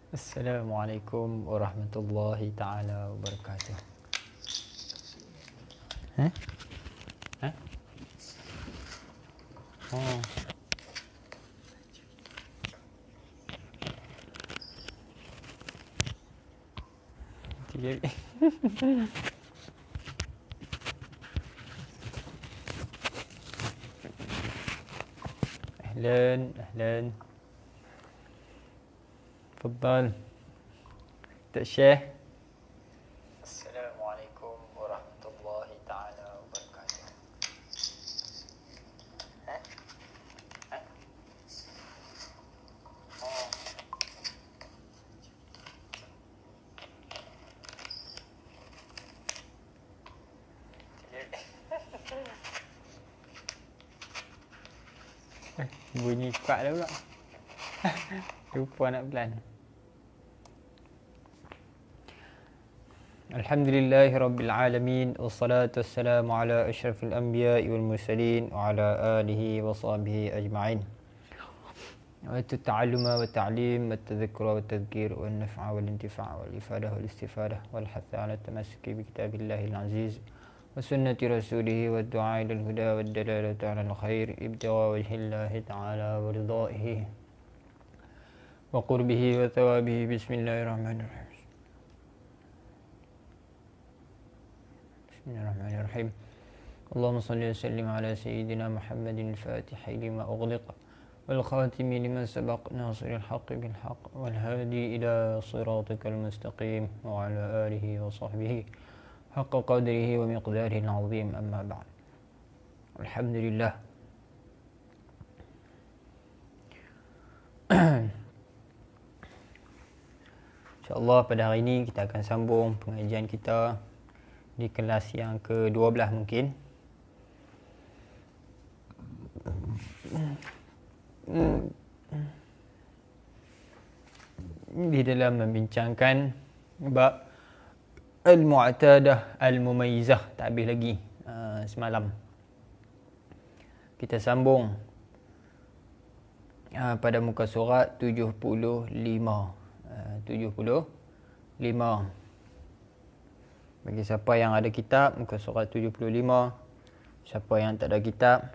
Assalamualaikum warahmatullahi ta'ala wabarakatuh. Oh. Jadi أهلا تفضل الشيخ. السلام عليكم ورحمة الله تعالى وبركاته. Bunyi kuat dah pula. Lupa nak pelan. Alhamdulillahi Rabbil Alamin. Wassalatu wassalamu ala ashrafil anbiya'i wal mursalin wa ala alihi wa sahbihi ajma'in. Wa ta'alluma wa ta'lim wa tadhakkura wa tadhkir wa naf'a wal intifa' wal ifadah wal istifadah wal hatha ala tamassuki bi kitabillahil aziz wa sunnati rasulih wa du'a ila al-huda wa dalalati ala al-khair ibtigha wajhillahi ta'ala wa ridaihi wa qurbihi wa thawabihi. Bismillahirrahmanirrahim. Bismillahirrahmanirrahim. Allahumma salli wa sallim ala sayyidina Muhammadin al-Fatih lima ughliq wal khatimi liman sabaq nasiril haqqi bil haqq wal hadi ila siratikal mustaqim wa ala alihi wa sahbihi haqqa qadrihi wa miqdarihi al-azim. Amma ba'd. Alhamdulillah. InsyaAllah pada hari ini kita akan sambung pengajian kita di kelas yang ke-12 mungkin. Di dalam membincangkan bab al-mu'tadah al-mumayyizah. Tak habis lagi semalam. Kita sambung pada muka surat 75. 75. Bagi siapa yang ada kitab, muka surat 75. Siapa yang tak ada kitab,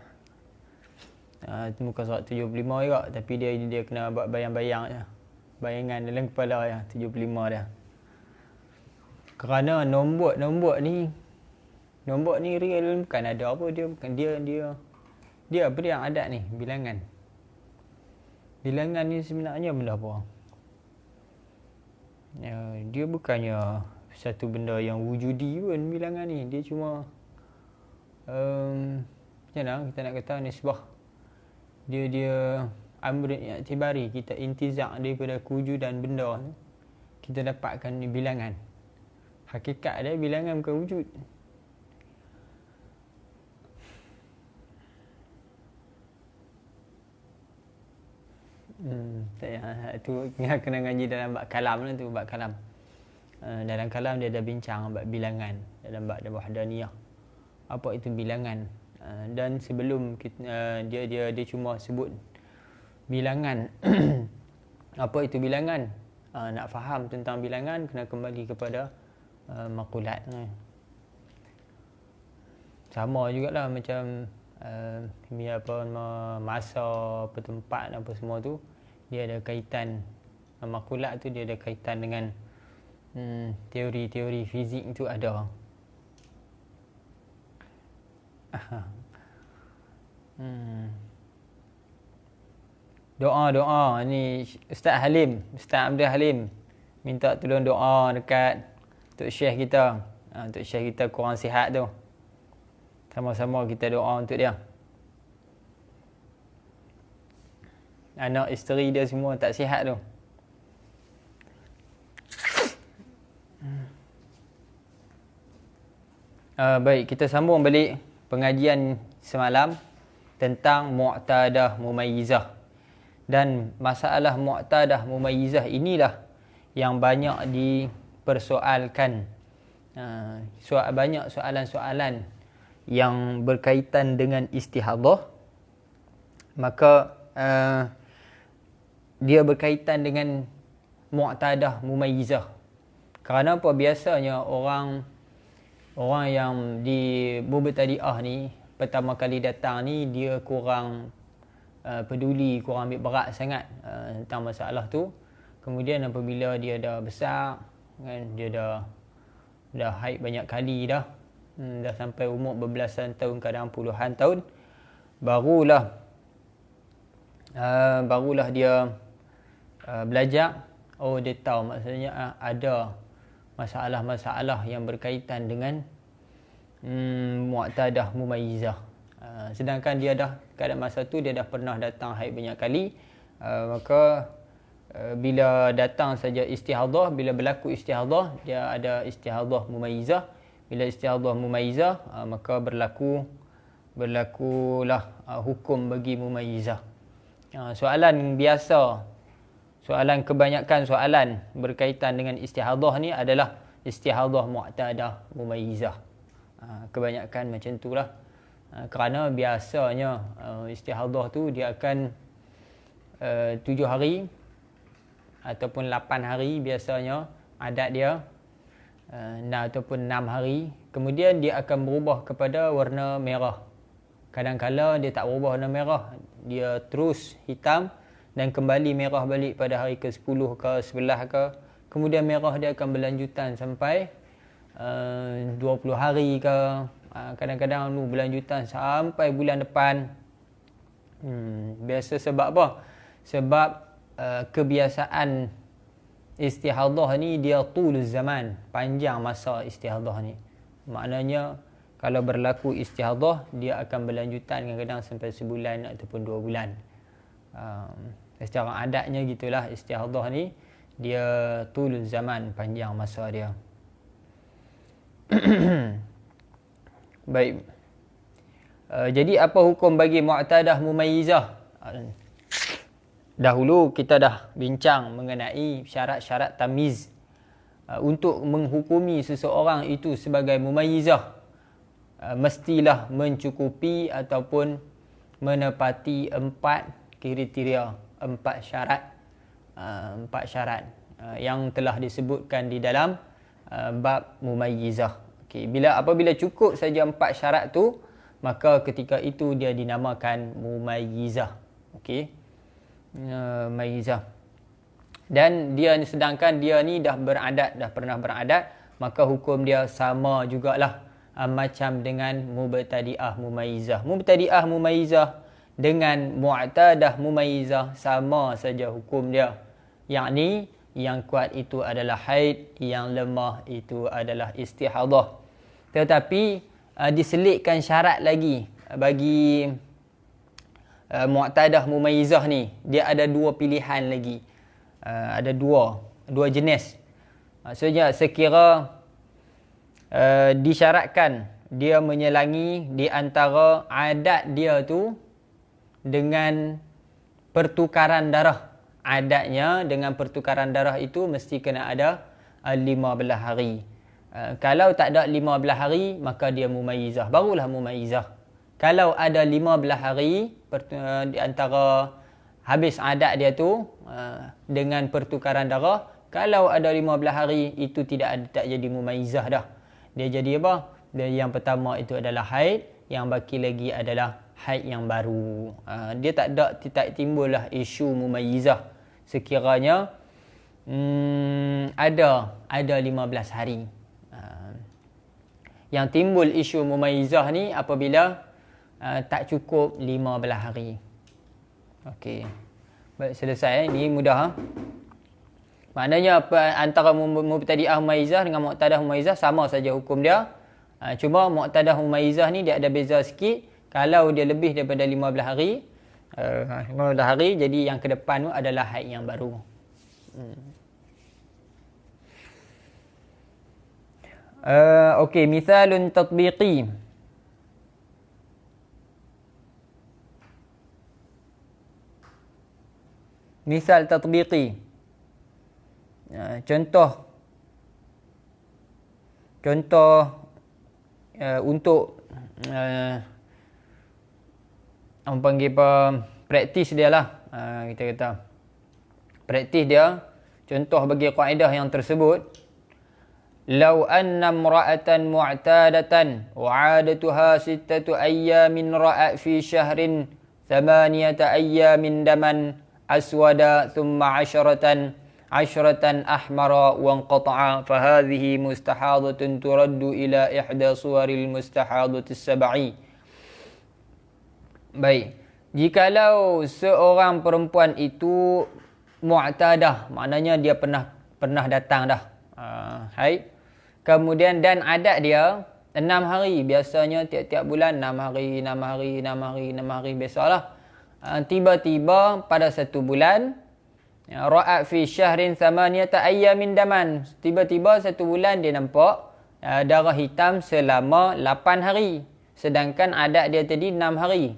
muka surat 75 juga. Tapi dia kena buat bayang-bayang je. Bayangan dalam kepala je, 75 dia. Kerana nombor ni real, bukan ada apa. Dia apa dia yang adat ni, bilangan. Bilangan ni sebenarnya benda apa? Dia bukannya satu benda yang wujudi pun, bilangan ni. Dia cuma macam mana kita nak kata nisbah. Dia amr i'tibari, kita intizak daripada kewujudan benda tu, kita dapatkan ni bilangan. Hakikat dia bilangan bukan wujud. Itu kena ngaji dalam bab kalam tu, bab kalam. Dalam kalam dia ada bincang bab bilangan dalam bab wahdaniyah. Apa itu bilangan? Dan sebelum dia cuma sebut bilangan. Apa itu bilangan? Nak faham tentang bilangan kena kembali kepada maqulat. Sama jugalah macam masa, apa tempat, apa semua tu, dia ada kaitan. Maqulat tu dia ada kaitan dengan teori-teori fizik tu ada. Doa ni Ustaz Abdul Halim minta tolong doa dekat Tok Syekh kita. Tok Syekh kita kurang sihat tu. Sama-sama kita doa untuk dia. Anak isteri dia semua tak sihat tu. Baik, kita sambung balik pengajian semalam tentang Mu'tadah Mumayyizah. Dan masalah Mu'tadah Mumayyizah inilah yang banyak dipersoalkan. Banyak soalan-soalan yang berkaitan dengan istihadah. Maka dia berkaitan dengan Mu'tadah Mumayyizah. Kerana apa? Biasanya orang yang di Mubtadi'ah ni pertama kali datang ni dia kurang peduli, kurang ambil berat sangat tentang masalah tu. Kemudian apabila dia dah besar kan, dia dah haid banyak kali dah sampai umur berbelasan tahun, kadang puluhan tahun, barulah dia belajar. Dia tahu maksudnya ada masalah-masalah yang berkaitan dengan Mu'tadah Mumayyizah. Sedangkan dia dah pada masa tu dia dah pernah datang haid banyak kali. Maka bila datang saja istihadah, bila berlaku istihadah, dia ada istihadah mumayyizah. Bila istihadah mumayyizah, maka berlakulah hukum bagi mumayyizah. Soalan biasa, kebanyakan soalan berkaitan dengan istihadah ni adalah istihadah mu'tadah mumayyizah. Kebanyakan macam itulah. Kerana biasanya istihadah tu dia akan 7 hari ataupun 8 hari biasanya adat dia, ataupun 6 hari. Kemudian dia akan berubah kepada warna merah. Kadang-kala dia tak berubah warna merah, dia terus hitam dan kembali merah balik pada hari ke-10 ke 11 ke. Kemudian merah dia akan berlanjutan sampai 20 hari ke. Kadang-kadang berlanjutan sampai bulan depan. Biasa sebab apa? Sebab kebiasaan istihadah ni dia tul zaman, panjang masa istihadah ni. Maknanya kalau berlaku istihadah dia akan berlanjutan kadang-kadang sampai sebulan ataupun 2 bulan. Secara adatnya gitulah istihadah ni, dia tul zaman, panjang masa dia. Baik. Jadi apa hukum bagi Mu'tadah Mumayyizah? Dahulu kita dah bincang mengenai syarat-syarat tamyiz. Untuk menghukumi seseorang itu sebagai mumayyizah, mestilah mencukupi ataupun menepati 4 kriteria, 4 syarat yang telah disebutkan di dalam bab mumayyizah. Apabila cukup saja 4 syarat tu, maka ketika itu dia dinamakan mumayyizah. Mumayyizah. Dan dia ni, sedangkan dia ni dah pernah beradat, maka hukum dia sama jugalah macam dengan mubtadi'ah mumayyizah. Mubtadi'ah mumayyizah dengan mu'tadah mumayyizah sama saja hukum dia. Yakni yang kuat itu adalah haid, yang lemah itu adalah istihadah. Tetapi diselitkan syarat lagi bagi mu'tadah mumayyizah ni. Dia ada 2 pilihan lagi. Ada dua jenis. Maksudnya sekira disyaratkan dia menyelangi di antara adat dia tu dengan pertukaran darah. Adatnya dengan pertukaran darah itu mesti kena ada 15 hari. Kalau tak ada 15 hari, maka dia mumayyizah. Barulah mumayyizah. Kalau ada 15 hari di antara habis adat dia tu dengan pertukaran darah, kalau ada 15 hari itu tak jadi mumayyizah dah. Dia jadi apa? Yang pertama itu adalah haid, yang baki lagi adalah haid yang baru. Dia tak timbullah isu mumayyizah sekiranya ada 15 hari. Yang timbul isu mumayyizah ni apabila tak cukup 15 hari. Okey. Baik, selesai. Ini mudah. Maknanya antara mubtadi'ah mumayyizah dengan mu'tadah mumayyizah sama saja hukum dia. Cuma mu'tadah mumayyizah ni dia ada beza sikit. Kalau dia lebih daripada 15 hari, 15 hari, jadi yang ke depan tu adalah haid yang baru. Okey, misalun tatbiqi. Misal tatbiqi. Contoh untuk orang panggil apa, praktis dia lah. Kita kata praktis dia. Contoh bagi kaedah yang tersebut, law anna imra'atan mu'tadatan wa 'adatuha 6 ayyamin ra'at fi syahrin 8 ayyamin daman aswada thumma 'asharatan ahmara wa anqata'a fa hadhihi mustahadatun turaddu ila ihda suwaril mustahadatis sab'i. Baik, jikalau seorang perempuan itu mu'tadah, maknanya dia pernah datang dah haid. Kemudian dan adat dia 6 hari, biasanya tiap-tiap bulan 6 hari biasalah. Tiba-tiba pada satu bulan, ra'at fi syahrin 8 ayyamin daman, tiba-tiba satu bulan dia nampak darah hitam selama 8 hari, sedangkan adat dia tadi 6 hari.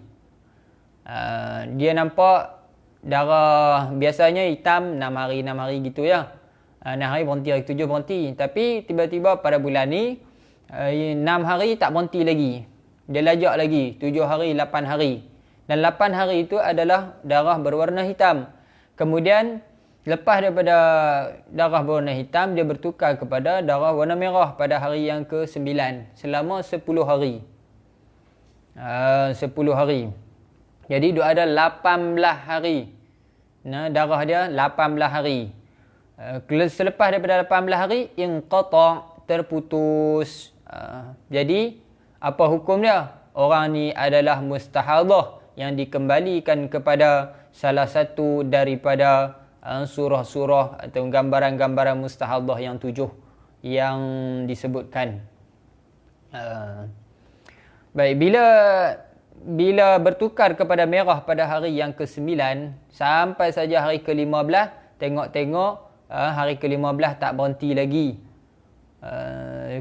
Dia nampak darah biasanya hitam 6 hari gitu ya. 6 hari berhenti, hari 7 berhenti. Tapi tiba-tiba pada bulan ni 6 hari tak berhenti lagi. Dia lajak lagi 7 hari, 8 hari. Dan 8 hari itu adalah darah berwarna hitam. Kemudian lepas daripada darah berwarna hitam, dia bertukar kepada darah warna merah pada hari yang ke-9 selama 10 hari. 10 hari. Jadi dia ada 18 hari. Darah dia 18 hari. Selepas daripada 18 hari, inqata', terputus. Jadi apa hukum dia? Orang ni adalah mustahadah yang dikembalikan kepada salah satu daripada surah-surah atau gambaran-gambaran mustahadah yang 7 yang disebutkan. Baik, bila bertukar kepada merah pada hari yang ke-9 sampai saja hari ke-15, tengok-tengok hari ke-15 tak berhenti lagi.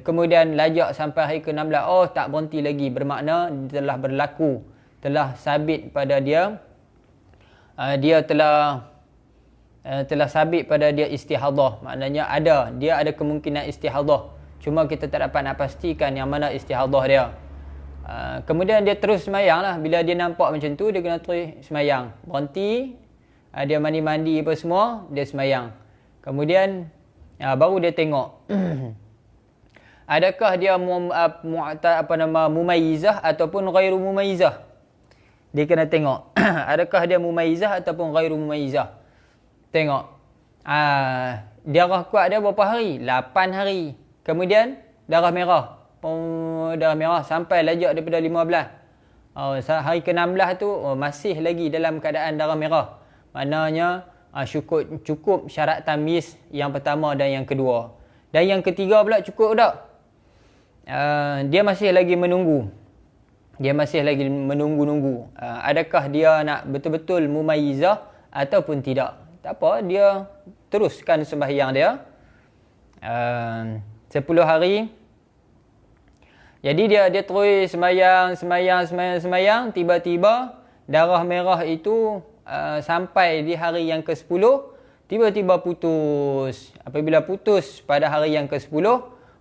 Kemudian lajak sampai hari ke-16, oh tak berhenti lagi, bermakna telah berlaku, telah sabit pada dia, dia telah sabit pada dia istihadah. Maknanya dia ada kemungkinan istihadah, cuma kita tak dapat nak pastikan yang mana istihadah dia. Kemudian dia terus semayang lah. Bila dia nampak macam tu, dia kena terus semayang. Berhenti, dia mandi-mandi apa semua, dia semayang. Kemudian baru dia tengok adakah dia mumayyizah ataupun ghairu mumayyizah. Dia kena tengok adakah dia mumayyizah ataupun ghairu mumayyizah. Tengok darah kuat dia berapa hari? 8 hari. Kemudian darah merah sampai lajak daripada 15. Hari ke-16 tu masih lagi dalam keadaan darah merah. Maknanya cukup syarat tamyiz yang pertama dan yang kedua. Dan yang ketiga pula cukup tak? Dia masih lagi menunggu. Adakah dia nak betul-betul mumayyizah ataupun tidak? Tak apa, dia teruskan sembahyang dia 10 hari. Jadi dia terus sembahyang, tiba-tiba darah merah itu sampai di hari yang ke-10, tiba-tiba putus. Apabila putus pada hari yang ke-10,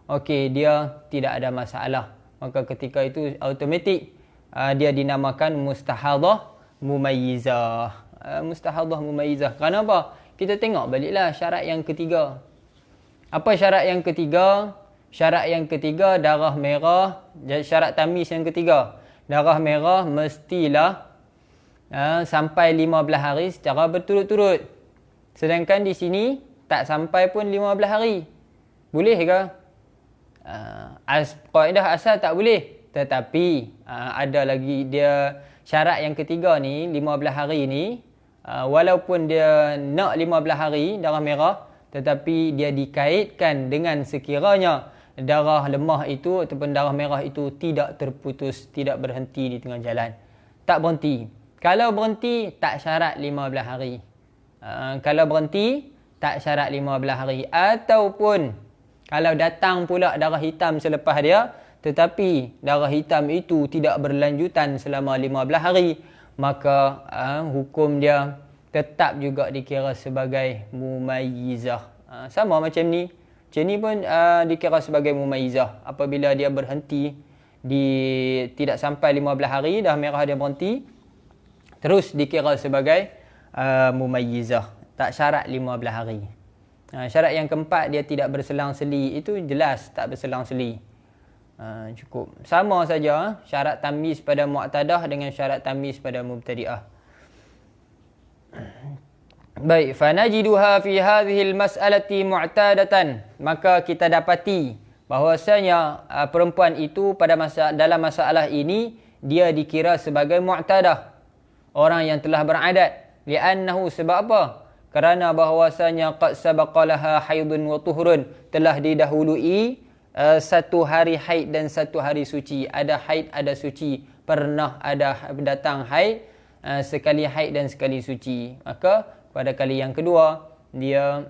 okey, dia tidak ada masalah. Maka ketika itu automatik dia dinamakan mustahadah mumayyizah. Mustahadah mumayyizah. Kenapa? Kita tengok baliklah syarat yang ketiga. Apa syarat yang ketiga? Syarat yang ketiga, darah merah. Syarat tamyiz yang ketiga, darah merah mestilah sampai 15 hari secara berturut-turut. Sedangkan di sini tak sampai pun 15 hari. Boleh ke? Kaedah asal tak boleh. Tetapi ada lagi dia syarat yang ketiga ni, 15 hari ni, walaupun dia nak 15 hari darah merah, tetapi dia dikaitkan dengan sekiranya darah lemah itu ataupun darah merah itu tidak terputus, tidak berhenti di tengah jalan. Tak berhenti. Kalau berhenti, tak syarat 15 hari. Kalau berhenti, tak syarat 15 hari. Ataupun kalau datang pula darah hitam selepas dia, tetapi darah hitam itu tidak berlanjutan selama 15 hari, maka hukum dia tetap juga dikira sebagai mumayyizah. Sama macam ni. Macam ni pun dikira sebagai mumayyizah. Apabila dia berhenti tidak sampai 15 hari, dah merah dia berhenti, terus dikira sebagai mumayyizah. Tak syarat 15 hari. Syarat yang keempat, dia tidak berselang-seli. Itu jelas tak berselang-seli. Cukup. Sama saja syarat tamyiz pada mu'tadah dengan syarat tamyiz pada mubtadi'ah. Baik, fanajiduha fi hadhihi al-mas'alati mu'tadatan. Maka kita dapati bahwasanya perempuan itu dalam masalah ini dia dikira sebagai mu'tadah, orang yang telah beradat. Li'annahu, sebab apa? Kerana bahwasanya qad sabaqalaha haidun wa tuhurun, telah didahului satu hari haid dan satu hari suci. Ada haid, ada suci. Pernah ada datang haid, sekali haid dan sekali suci. Maka pada kali yang kedua, dia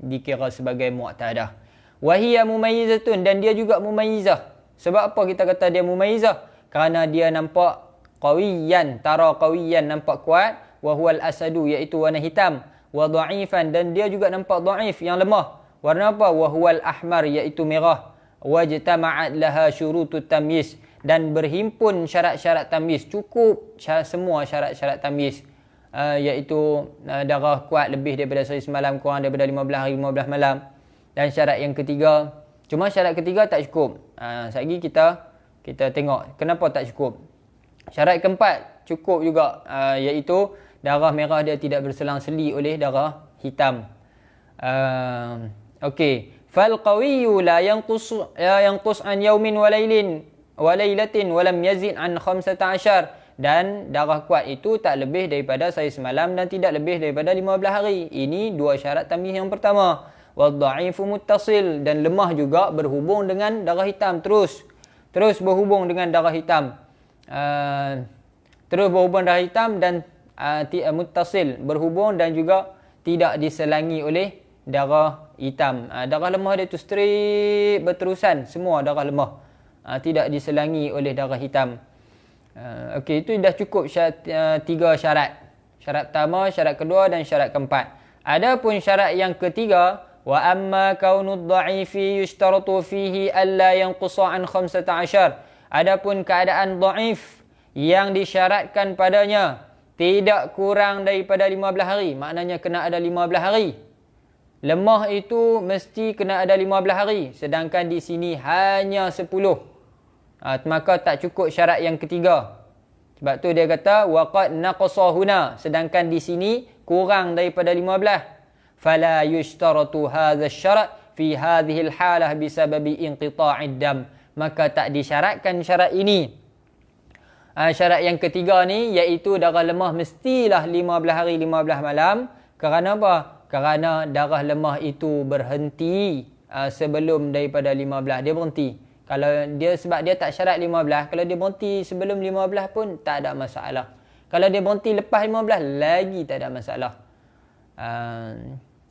dikira sebagai mu'tadah. Wahiyya mumayyizatun, dan dia juga mumayyizah. Sebab apa kita kata dia mumayyizah? Kerana dia nampak qawiyan, tara qawiyan, nampak kuat. Wahuwal asadu, iaitu warna hitam. Wa dha'ifan, dan dia juga nampak dha'if, yang lemah. Warna apa? Wahuwal ahmar, iaitu merah. Wajtama'at laha syurutut tamyiz, dan berhimpun syarat-syarat tamyiz. Cukup semua syarat-syarat tamyiz. Iaitu darah kuat lebih daripada sehari semalam, kurang daripada 15 hari 15 malam. Dan syarat yang ketiga, cuma syarat ketiga tak cukup. Sekejap lagi kita tengok kenapa tak cukup. Syarat keempat cukup juga, iaitu darah merah dia tidak berselang-seli oleh darah hitam. Okey, fal qawiyyu la yanqus an yawmin wa laylatin wa lam yazid an 15, dan darah kuat itu tak lebih daripada sehari semalam dan tidak lebih daripada 15 hari. Ini dua syarat tamyiz yang pertama. Wal dha'ifu muttasil, dan lemah juga berhubung dengan darah hitam, terus berhubung dengan darah hitam. Terus berhubung darah hitam dan muttasil, berhubung dan juga tidak diselangi oleh darah hitam. Darah lemah dia tu straight berterusan, semua darah lemah, tidak diselangi oleh darah hitam. Okey, itu dah cukup tiga syarat. Syarat pertama, syarat kedua dan syarat keempat. Adapun syarat yang ketiga, wa amma kaunud dha'ifi yushtaratu fihi alla yanqusa an 15. Adapun keadaan dhaif yang disyaratkan padanya tidak kurang daripada 15 hari, maknanya kena ada 15 hari. Lemah itu mesti kena ada 15 hari, sedangkan di sini hanya 10. Maka tak cukup syarat yang ketiga. Sebab tu dia kata waqad naqasa huna, sedangkan di sini kurang daripada 15. Fala yushtaratu hadha asy-syarat fi hadhihi al-halah bisababi inqita'id dam. Maka tak disyaratkan syarat ini. Syarat yang ketiga ni, iaitu darah lemah mestilah 15 hari 15 malam. Kerana apa? Kerana darah lemah itu berhenti sebelum daripada 15. Dia berhenti. Kalau dia, sebab dia tak syarat 15, kalau dia berhenti sebelum 15 pun tak ada masalah. Kalau dia berhenti lepas 15 lagi tak ada masalah.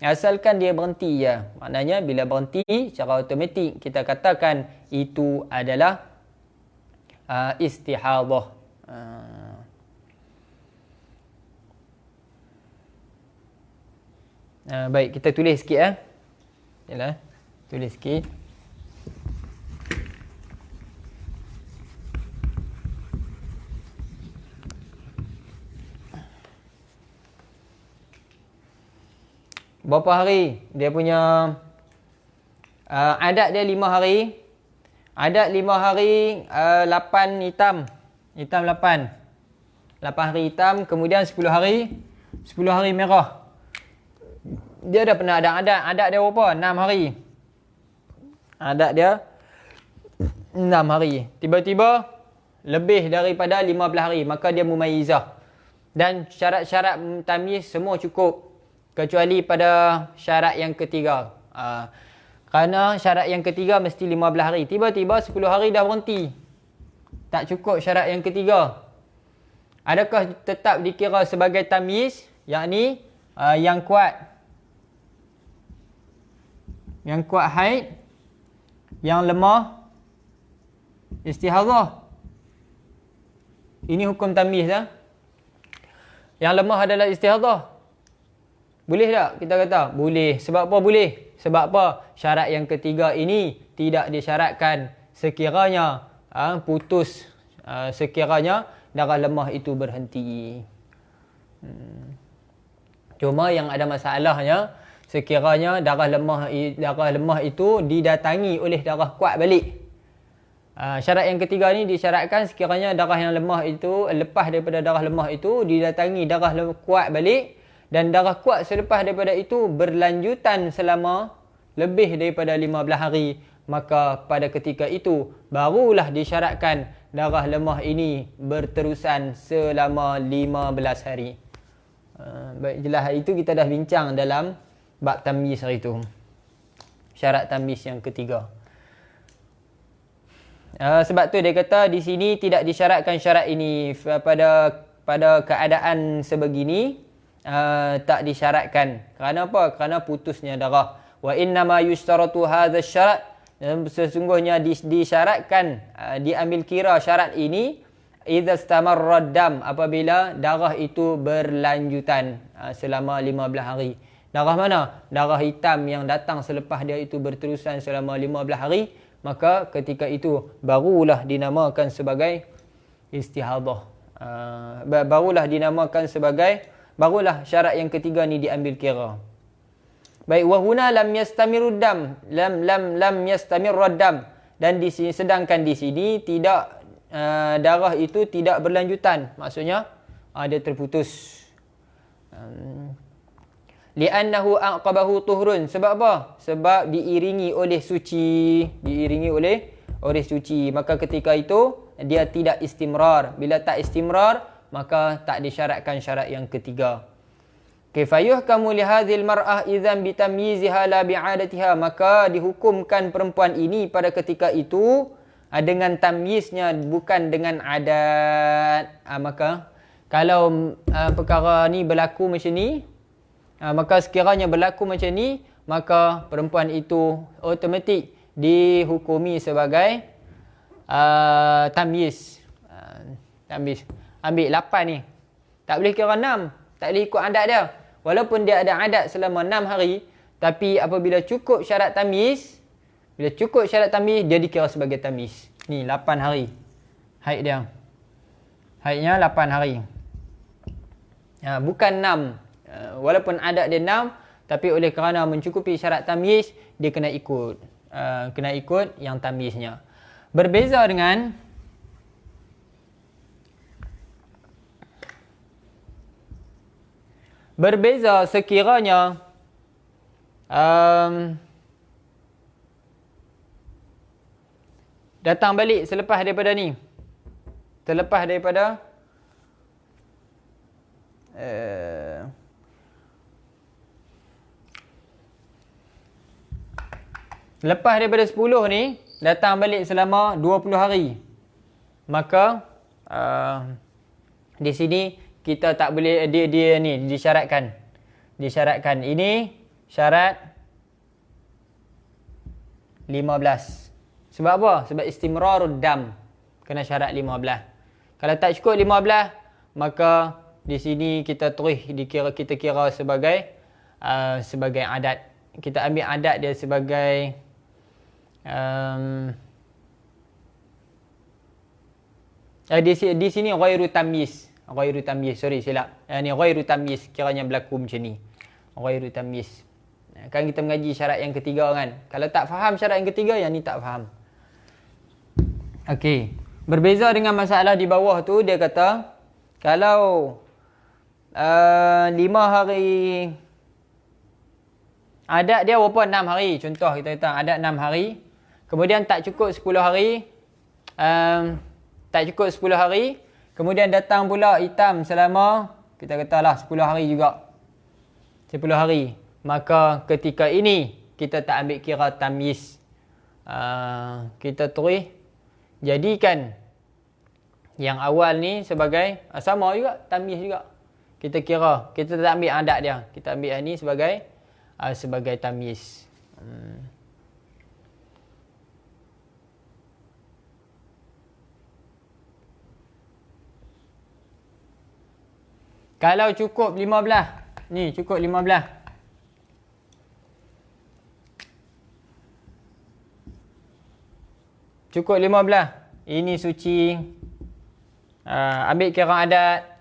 Asalkan dia berhenti je. Maknanya bila berhenti secara automatik kita katakan itu adalah istihadah. Baik, kita tulis sikit Yalah, tulis sikit. Berapa hari? Dia punya adat dia 5 hari. Adat 5 hari, 8 hitam. Hitam 8. 8 hari hitam, kemudian 10 hari merah. Dia dah pernah ada adat. Adat dia berapa? 6 hari. Adat dia 6 hari. Tiba-tiba lebih daripada 15 hari, maka dia mumayyizah. Dan syarat-syarat tamyiz semua cukup, kecuali pada syarat yang ketiga. Kerana syarat yang ketiga mesti 15 hari. Tiba-tiba 10 hari dah berhenti. Tak cukup syarat yang ketiga. Adakah tetap dikira sebagai tamyiz? Yakni yang kuat. Yang kuat haid. Yang lemah istihadhah. Ini hukum tamyiz dah. Yang lemah adalah istihadhah. Boleh tak kita kata? Boleh. Sebab apa boleh? Sebab apa? Syarat yang ketiga ini tidak disyaratkan sekiranya putus, sekiranya darah lemah itu berhenti. Cuma yang ada masalahnya, sekiranya darah lemah itu didatangi oleh darah kuat balik. Syarat yang ketiga ni disyaratkan sekiranya darah yang lemah itu, lepas daripada darah lemah itu, didatangi darah kuat balik, dan darah kuat selepas daripada itu berlanjutan selama lebih daripada 15 hari, maka pada ketika itu barulah disyaratkan darah lemah ini berterusan selama 15 hari. Baik, jelas itu kita dah bincang dalam bab tamyiz hari itu. Syarat tamyiz yang ketiga. Sebab tu dia kata di sini tidak disyaratkan syarat ini pada keadaan sebegini, tak disyaratkan. Kerana apa? Kerana putusnya darah. Wa inna ma yushtaratu hadha syarat, sesungguhnya disyaratkan, diambil kira syarat ini idza istamarra dam, apabila darah itu berlanjutan selama 15 hari. Darah mana? Darah hitam yang datang selepas dia itu berterusan selama 15 hari, maka ketika itu barulah dinamakan sebagai istihadhah. Barulah syarat yang ketiga ni diambil kira. Baik, wa huna lam yastamirud dam, lam yastamirud dam, dan di sini, sedangkan di sini tidak, darah itu tidak berlanjutan, maksudnya dia terputus. Li'annahu aqabahu tuhurun. Sebab apa? Sebab diiringi oleh suci. Maka ketika itu dia tidak istimrar. Bila tak istimrar, maka tak disyaratkan syarat yang ketiga. Kifayuhkamu lihadhil mar'ah idzan bitamyiziha la bi'adatiha. Maka dihukumkan perempuan ini pada ketika itu dengan tamyiznya, bukan dengan adat. Maka kalau perkara ni berlaku macam ni, maka sekiranya berlaku macam ni, maka perempuan itu automatik dihukumi sebagai tamyiz. Tamyiz. Ambil 8 ni. Tak boleh kira 6. Tak boleh ikut adat dia. Walaupun dia ada adat selama 6 hari, tapi apabila cukup syarat tamyiz, dia dikira sebagai tamyiz. Ni 8 hari. Haid dia. Haidnya 8 hari. Bukan 6. Walaupun adat dia 6, tapi oleh kerana mencukupi syarat tamyiz, dia kena ikut yang tamyiznya. Berbeza sekiranya datang balik selepas daripada ni. Selepas daripada lepas daripada 10 ni, datang balik selama 20 hari. Maka di sini kita tak boleh, dia ni disyaratkan. Ini syarat 15. Sebab apa? Sebab istimrarud dam. Kena syarat 15. Kalau tak cukup 15, maka di sini kita terus kita kira sebagai adat. Kita ambil adat dia sebagai di sini ghairu tamyiz. Sorry, silap. Ni ghairu tamyiz, kiranya berlaku macam ni. Ghairu tamyiz. Kan kita mengaji syarat yang ketiga kan. Kalau tak faham syarat yang ketiga, yang ni tak faham. Okey. Berbeza dengan masalah di bawah tu, dia kata kalau 5 hari, adat dia berapa? 6 hari. Contoh kita kata adat 6 hari. Kemudian tak cukup 10 hari, tak cukup 10 hari, kemudian datang pula hitam selama, kita katalah 10 hari juga. 10 hari. Maka ketika ini, kita tak ambil kira tamyiz. Kita terus jadikan yang awal ni sebagai, sama juga, tamyiz juga. Kita kira, kita tak ambil adat dia. Kita ambil yang ni sebagai tamyiz. Kalau cukup 15. Ni cukup 15. Cukup 15. Ini suci. Ambil kira adat.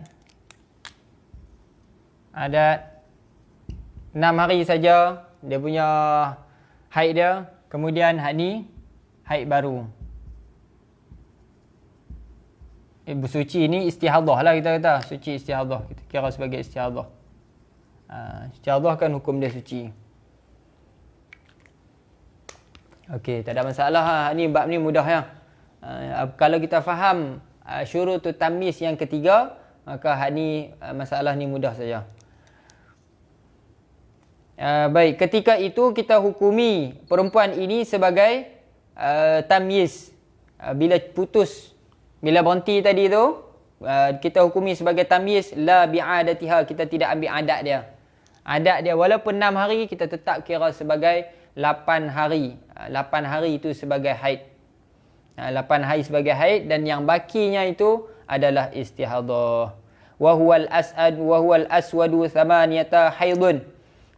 Adat 6 hari saja dia punya haid dia. Kemudian hak ni haid baru. Bersuci ni istihadah lah kita kata. Suci istihadah. Kita kira sebagai istihadah. Istihadah kan hukum dia suci. Okey, tak ada masalah. Ni bab ni mudah ya. Kalau kita faham syurutut tamyiz yang ketiga, maka hak ni masalah ni mudah saja. Baik, ketika itu kita hukumi perempuan ini sebagai tamyiz. Bila putus, bila berhenti tadi tu, kita hukumi sebagai tamyiz la bi'adatiha, kita tidak ambil adat dia. Adat dia walaupun 6 hari, kita tetap kira sebagai 8 hari. 8 hari itu sebagai haid. 8 hari sebagai haid, dan yang bakinya itu adalah istihadah. Wa huwal aswadu thamaniyata haidun.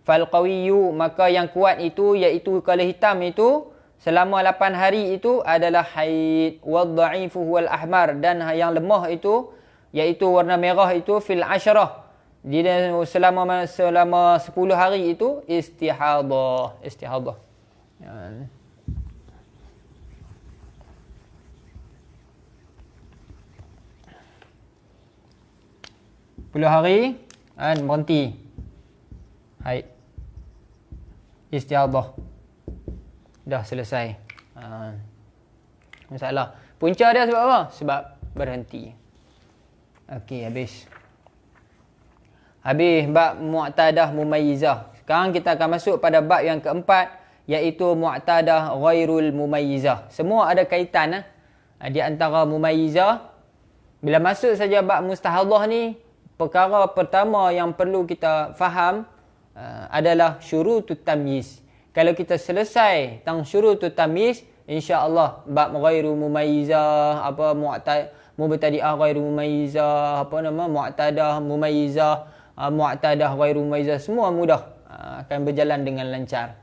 Fal qawiyyu, maka yang kuat itu iaitu kalau hitam itu selama 8 hari itu adalah haid. Wad dha'ifu huwal ahmar, dan yang lemah itu iaitu warna merah itu fil asyrah. Dia selama 10 hari itu istihadah. 10 hari berhenti haid, istihadah, dah selesai. Masalah punca dia sebab apa? Sebab berhenti. Okey, habis bab mu'tadah mumayyizah. Sekarang kita akan masuk pada bab yang keempat, iaitu mu'tadah ghairul mumayyizah. Semua ada kaitan di antara mumayyizah. Bila masuk saja bab mustahadah ni, perkara pertama yang perlu kita faham adalah syurutut tamyiz. Kalau kita selesai tentang syurutut tamyiz, insya-Allah bab ghairu mumayyizah, apa mubtadi'ah ghairu mumayyizah, mu'tadah mumayyizah, mu'tadah ghairu mumayyizah, semua mudah, akan berjalan dengan lancar.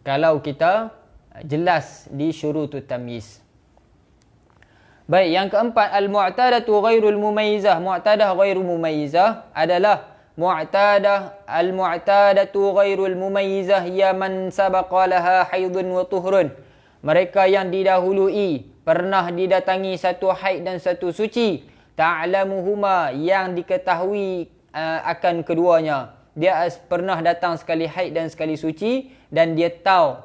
Kalau kita jelas di syurutut tamyiz. Baik, yang keempat, al-mu'tadatu ghairul mumayyizah. Mu'tadah ghairu mumayyizah adalah al-mu'tadatu ghairul mumayyizah ya man sabaqa laha haidun wa tuhrun. Mereka yang didahului pernah didatangi satu haid dan satu suci, ta'lamuhuma, yang diketahui akan keduanya. Dia pernah datang sekali haid dan sekali suci, dan dia tahu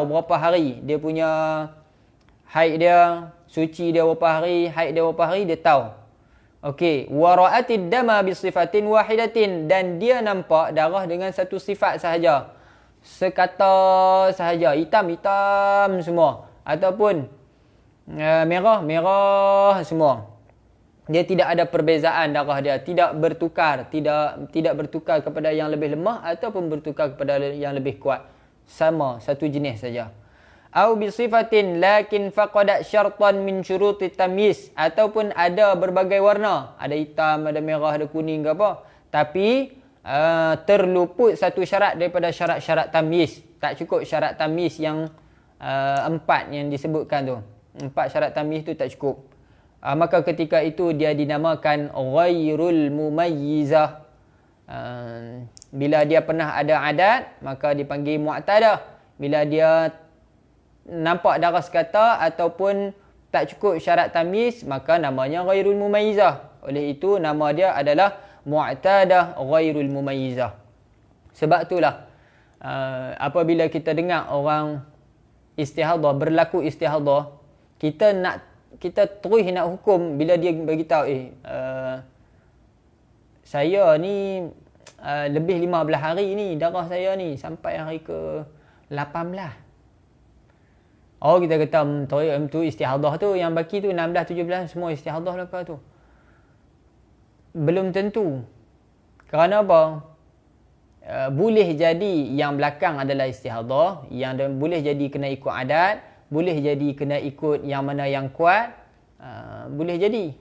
berapa hari dia punya haid dia, suci dia berapa hari, haid dia berapa hari, dia tahu. Okey, wa ra'atid dama bi sifatin wahidatin, dan dia nampak darah dengan satu sifat sahaja. Sekata sahaja, hitam semua, ataupun merah semua. Dia tidak ada perbezaan darah dia, tidak bertukar kepada yang lebih lemah ataupun bertukar kepada yang lebih kuat. Sama, satu jenis saja. Au bi sifatin lakin faqadat syartan min syurutit tamyiz, ataupun ada berbagai warna, ada hitam, ada merah, ada kuning ke apa, tapi terluput satu syarat daripada syarat-syarat tamyiz. Tak cukup syarat tamyiz yang 4 yang disebutkan tu. 4 syarat tamyiz tu tak cukup. Maka ketika itu dia dinamakan ghairul mumayyizah. Bila dia pernah ada adat, maka dipanggil mu'tadah. Bila dia nampak darah sekata ataupun tak cukup syarat tamyiz, maka namanya ghairul mumayyizah. Oleh itu nama dia adalah mu'tadah ghairul mumayyizah. Sebab itulah apabila kita dengar orang istihadah, berlaku istihadah, kita terus nak hukum bila dia bagi tahu saya ni lebih 15 hari ni darah saya ni sampai hari ke 18. Oh, kita kata tu istihadah tu, yang baki tu 16, 17 semua istihadah lepas tu. Belum tentu. Kerana apa? Boleh jadi yang belakang adalah istihadah, yang boleh jadi kena ikut adat, boleh jadi kena ikut yang mana yang kuat, boleh jadi.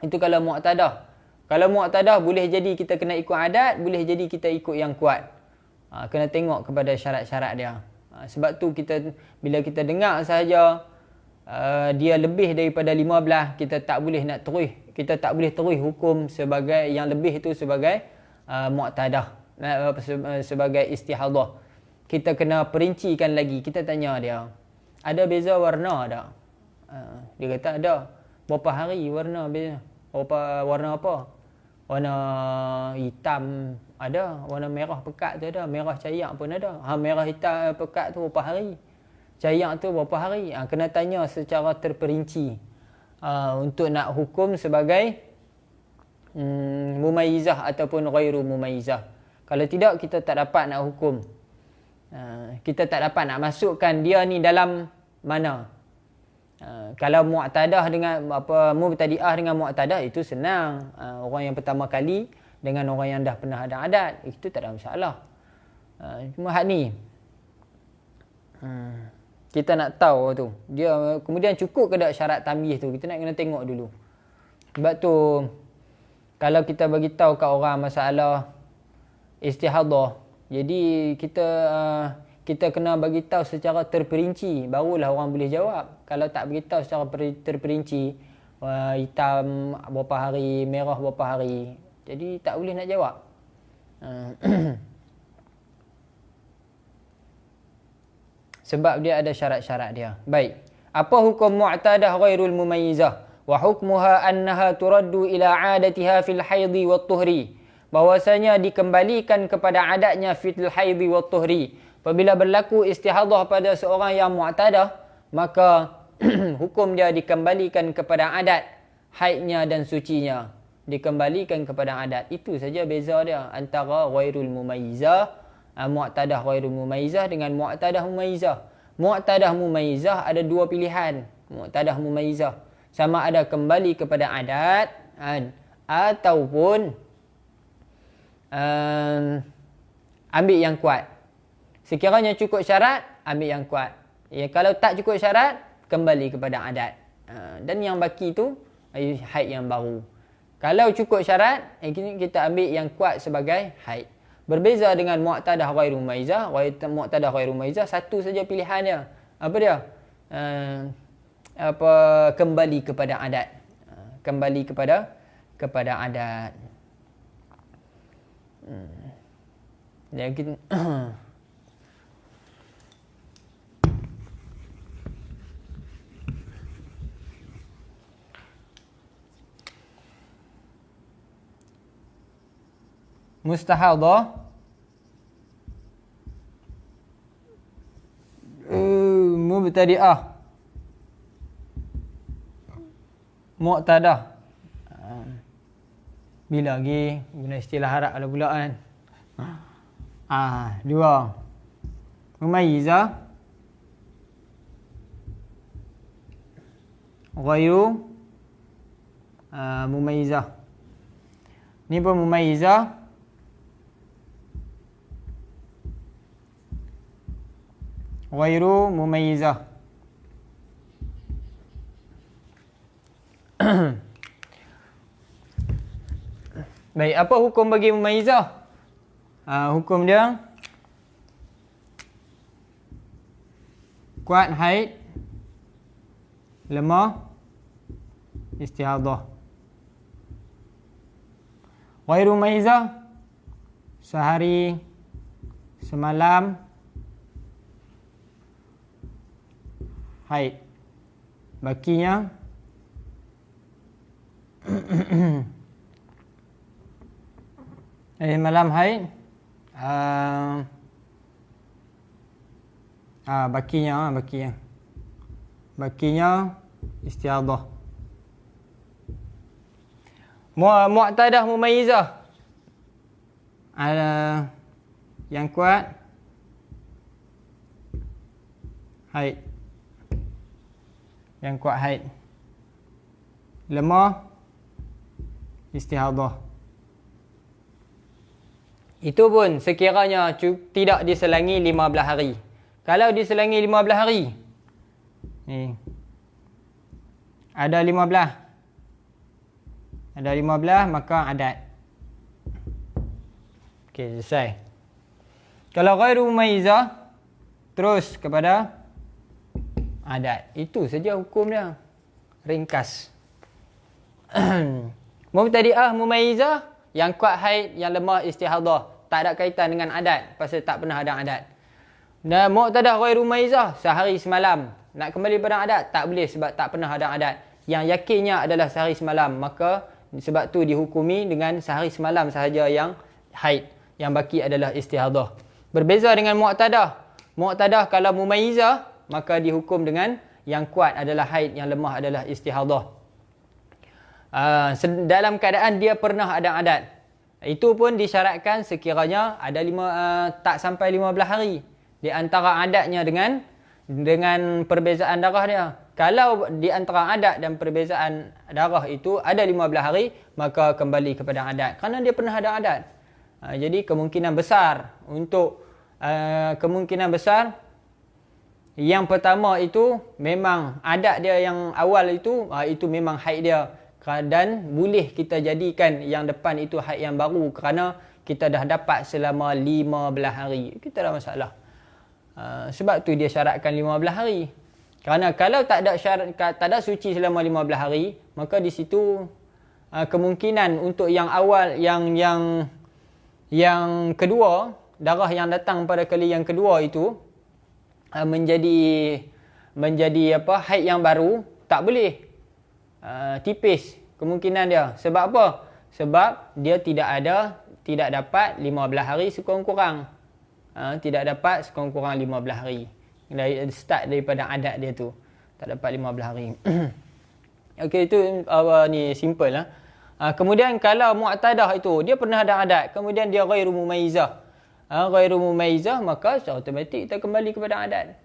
Itu kalau mu'tadah. Kalau mu'tadah boleh jadi kita kena ikut adat, boleh jadi kita ikut yang kuat. Kena tengok kepada syarat-syarat dia. Sebab tu bila kita dengar sahaja dia lebih daripada 15, kita tak boleh terus hukum sebagai yang lebih itu sebagai mu'tadah, sebagai istihadah. Kita kena perincikan lagi. Kita tanya dia, ada beza warna tak? Dia kata ada. Berapa hari warna beza? Warna apa? Warna hitam ada, warna merah pekat tu ada, merah cayak pun ada. Merah hitam pekat tu berapa hari? Cayak tu berapa hari? Kena tanya secara terperinci untuk nak hukum sebagai mumayyizah ataupun ghairu mumayyizah. Kalau tidak, kita tak dapat nak hukum. Kita tak dapat nak masukkan dia ni dalam mana. Kalau mu'tadah dengan mubtadi'ah dengan mu'tadah itu senang. Orang yang pertama kali dengan orang yang dah pernah ada adat, itu tak ada masalah. Cuma hak ni kita nak tahu tu, dia kemudian cukup ke tak syarat tamyiz tu, kita nak kena tengok dulu. Sebab tu kalau kita bagi tahu kat orang masalah istihadah, jadi kita kena bagi tahu secara terperinci, barulah orang boleh jawab. Kalau tak bagi tahu secara terperinci, hitam berapa hari, merah berapa hari, jadi tak boleh nak jawab. Sebab dia ada syarat-syarat dia. Baik. Apa hukum mu'tadah ghairul mumayyizah? Wa hukmuha annaha turaddu ila 'adatiha fil haidhi wat tuhri. Bahwasanya dikembalikan kepada adatnya fil haidhi wat tuhri. Apabila berlaku istihadah pada seorang yang mu'tadah, maka hukum dia dikembalikan kepada adat haidnya dan sucinya. Dikembalikan kepada adat. Itu saja beza dia antara ghairul mumayyizah, mu'tadah ghairul mumayyizah dengan mu'tadah mumayyizah. Mu'tadah mumayyizah ada dua pilihan. Mu'tadah mumayyizah sama ada kembali kepada adat ataupun ambil yang kuat. Sekiranya cukup syarat, ambil yang kuat. Kalau tak cukup syarat, kembali kepada adat. Dan yang baki tu haid yang baru. Kalau cukup syarat, kita ambil yang kuat sebagai haid. Berbeza dengan mu'tadah ghairu mumayyizah. Mu'tadah ghairu mumayyizah satu saja pilihannya. Apa dia? Kembali kepada adat. Kembali kepada adat. Jadi mustahadah mubtadi'ah mu'tadah. Bila lagi guna istilah Arab kalau pula kan. Dua. Mumayyizah ghairu mumayyizah. Ni pun mumayyizah ghairu mumayyizah. Baik, apa hukum bagi mumayyizah? Hukum dia kuat haid, lemah istihadah. Ghairu mumayyizah sehari semalam haid. Bakinya malam haid Bakinya istiadah. Mu'tadah mumayyizah. Ada yang kuat haid. Yang kuat haid. Lemah istihadah. Itu pun sekiranya tidak diselangi 15 hari. Kalau diselangi 15 hari, ni ada 15. Ada 15 maka adat. Okey, selesai. Kalau ghairu mumayyizah, terus kepada adat. Itu saja hukum dia. Ringkas. Mubtadi'ah mumayyizah, yang kuat haid, yang lemah istihadah. Tak ada kaitan dengan adat, pasal tak pernah ada adat. Dan mu'tadah ghairu mumayyizah, sehari semalam. Nak kembali pada adat, tak boleh sebab tak pernah ada adat. Yang yakinnya adalah sehari semalam, maka sebab tu dihukumi dengan sehari semalam sahaja yang haid. Yang baki adalah istihadah. Berbeza dengan mu'tadah. Mu'tadah kalau mumayyizah, maka dihukum dengan yang kuat adalah haid, yang lemah adalah istihadah. Dalam keadaan dia pernah ada adat. Itu pun disyaratkan sekiranya ada tak sampai 15 hari. Di antara adatnya dengan perbezaan darah dia. Kalau di antara adat dan perbezaan darah itu ada 15 hari, maka kembali kepada adat. Kerana dia pernah ada adat. Jadi kemungkinan besar yang pertama itu memang adat dia yang awal itu memang haid dia. Dan boleh kita jadikan yang depan itu haid yang baru kerana kita dah dapat selama 15 hari. Kita dah masalah. Sebab tu dia syaratkan 15 hari. Kerana kalau tak ada suci selama 15 hari, maka di situ kemungkinan untuk yang awal yang kedua, darah yang datang pada kali yang kedua itu menjadi haid yang baru, tak boleh. Tipis kemungkinan dia. Sebab apa? Sebab dia tidak dapat 15 hari sekurang-kurang. Tidak dapat sekurang-kurang 15 hari. Start daripada adat dia tu. Tak dapat 15 hari. Okey, itu ni simple lah. Kemudian kalau mu'tadah itu dia pernah ada adat, kemudian dia ghairu mumayyizah. Ghairu mumayyizah, maka secara automatik kita kembali kepada adat.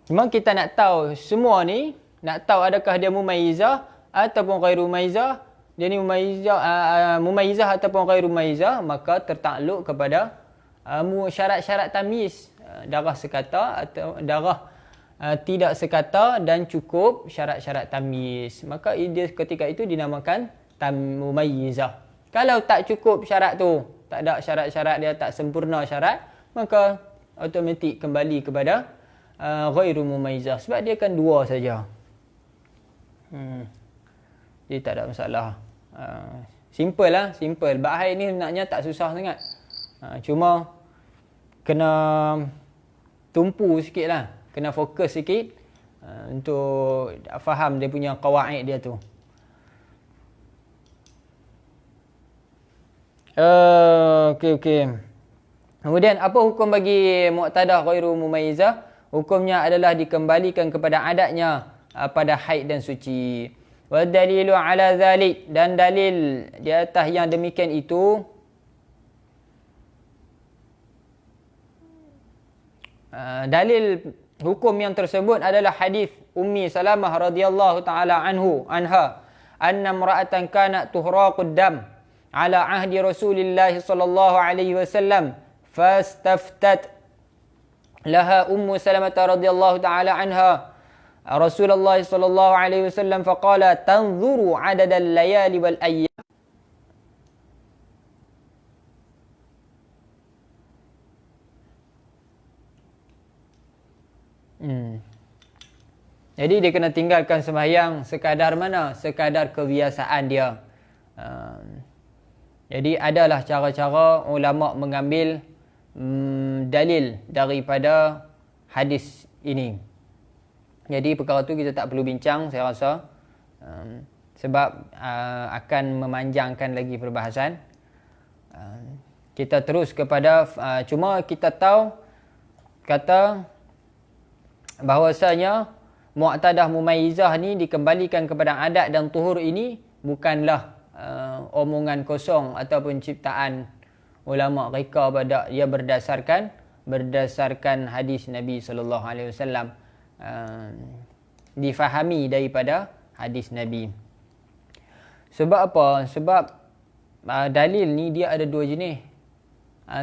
Memang kita nak tahu semua ni, nak tahu adakah dia mumayyizah ataupun ghairu mumayyizah. Dia ni mumayyizah ataupun ghairu mumayyizah, maka tertakluk kepada syarat-syarat tamyiz. Darah sekata atau darah tidak sekata dan cukup syarat-syarat tamyiz. Maka dia ketika itu dinamakan mumayyizah. Kalau tak cukup syarat tu, tak ada syarat-syarat dia, tak sempurna syarat, maka automatik kembali kepada ghairu mumayyizah. Sebab dia kan dua saja. Dia tak ada masalah. Simple lah, simple. Bab haid ni sebenarnya tak susah sangat. Cuma kena tumpu sikit lah. Kena fokus sikit untuk faham dia punya qawaid dia tu. Okey. Kemudian apa hukum bagi mu'tadah ghairu mumayyizah? Hukumnya adalah dikembalikan kepada adatnya pada haid dan suci. Wa dalilu ala zalik, dan dalil di atas yang demikian itu dalil hukum yang tersebut adalah hadis Ummi Salamah radhiyallahu taala anha anna imra'atan kanat tuhraqud dam ala ahdi Rasulillah sallallahu alaihi wasallam fastaftat laha Ummu Salamah radhiyallahu taala anha Rasulullah sallallahu alaihi wasallam faqala tanzuru adad al-layali wal ayyam. Jadi dia kena tinggalkan sembahyang sekadar mana? Sekadar kebiasaan dia. Jadi adalah cara-cara ulama mengambil dalil daripada hadis ini. Jadi perkara tu kita tak perlu bincang, saya rasa. Sebab akan memanjangkan lagi perbahasan. Kita terus kepada cuma kita tahu kata bahawasanya mu'tadah mumayyizah ni dikembalikan kepada adat dan tuhur ini bukanlah omongan kosong ataupun ciptaan ulama reka pada ia berdasarkan hadis Nabi sallallahu alaihi wasallam, difahami daripada hadis Nabi. Sebab apa? Sebab dalil ni dia ada dua jenis.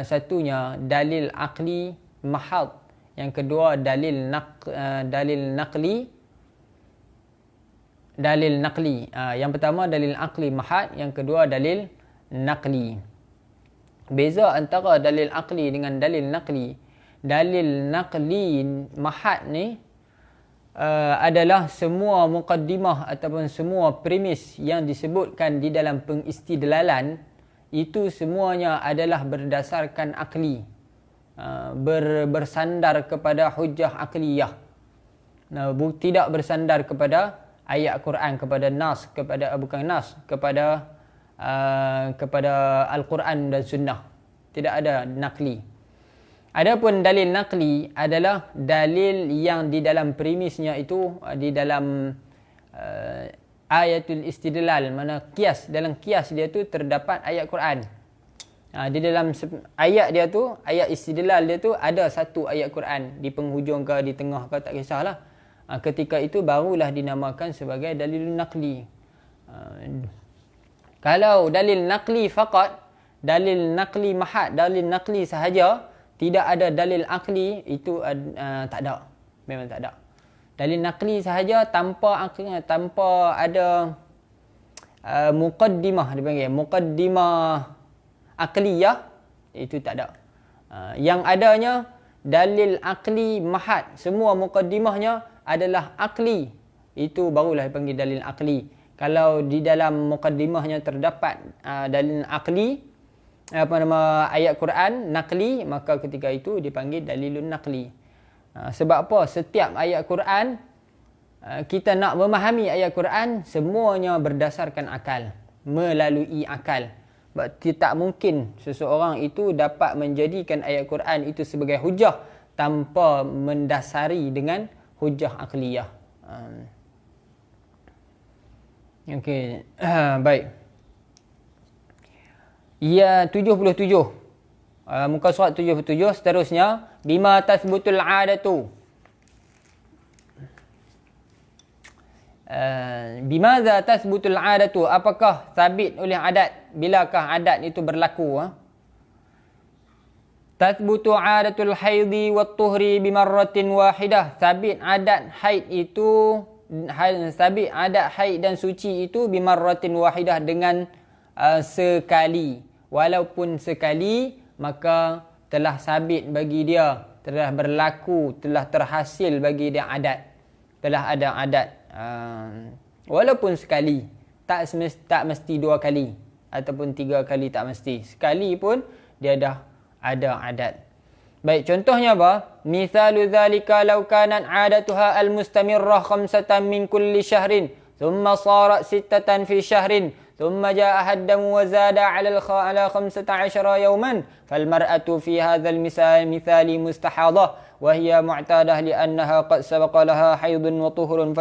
Satunya dalil aqli mahad, yang kedua dalil naqli. Yang pertama dalil aqli mahad, yang kedua dalil naqli. Beza antara dalil aqli dengan dalil naqli. Dalil naqli mahad ni adalah semua muqaddimah ataupun semua premis yang disebutkan di dalam pengistidlalan itu semuanya adalah berdasarkan akli, bersandar kepada hujjah akliyah, tidak bersandar kepada ayat Quran, kepada nas, kepada Al-Quran dan Sunnah. Tidak ada nakli. Adapun dalil nakli adalah dalil yang di dalam premisnya itu, di dalam ayatul istidlal, mana kias, dalam kias dia tu terdapat ayat Quran. Di dalam ayat dia tu, ayat istidlal dia tu ada satu ayat Quran di penghujung ke di tengah ke, tak kisahlah. Ketika itu barulah dinamakan sebagai dalilun naqli. Kalau dalil naqli faqat, dalil naqli mahad, dalil naqli sahaja, tidak ada dalil akli, itu tak ada. Memang tak ada. Dalil naqli sahaja tanpa ada muqaddimah, dipanggil muqaddimah akliyah, itu tak ada. Yang adanya dalil akli mahad, semua muqaddimahnya adalah akli, itu barulah dipanggil dalil akli. Kalau di dalam muqaddimahnya terdapat dalil akli, ayat Quran naqli, maka ketika itu dipanggil dalilun naqli. Sebab apa? Setiap ayat Quran, kita nak memahami ayat Quran, semuanya berdasarkan akal, melalui akal. Sebab tak mungkin seseorang itu dapat menjadikan ayat Quran itu sebagai hujah tanpa mendasari dengan hujah akliyah. Okey, baik. Ya 77. Muka surat 77 seterusnya, bima tasbutul adatu. Bimaza tasbutul adatu, apakah sabit oleh adat? Bilakah adat itu berlaku? Tasbutu adatul haidhi wat tuhri bimarratin wahidah. Sabit adat haid itu, sabit adat haid dan suci itu bimarratin wahidah, dengan sekali. Walaupun sekali, maka telah sabit bagi dia, telah berlaku, telah terhasil bagi dia adat. Telah ada adat. Walaupun sekali, tak mesti 2 kali ataupun 3 kali, tak mesti. Sekali pun dia dah ada adat. Baik, contohnya apa? Mithalu dhalika law kanat adatuha al-mustamirrah 5 min kulli syahrin, thumma sarat 6 fi syahrin, thumma jaa haddamu wa zada ala 15 yawman, fal mar'atu fi hadha al-mithali mustahadah wa hiya mu'tadah li annaha qad sabaqa laha haydun wa tuhurun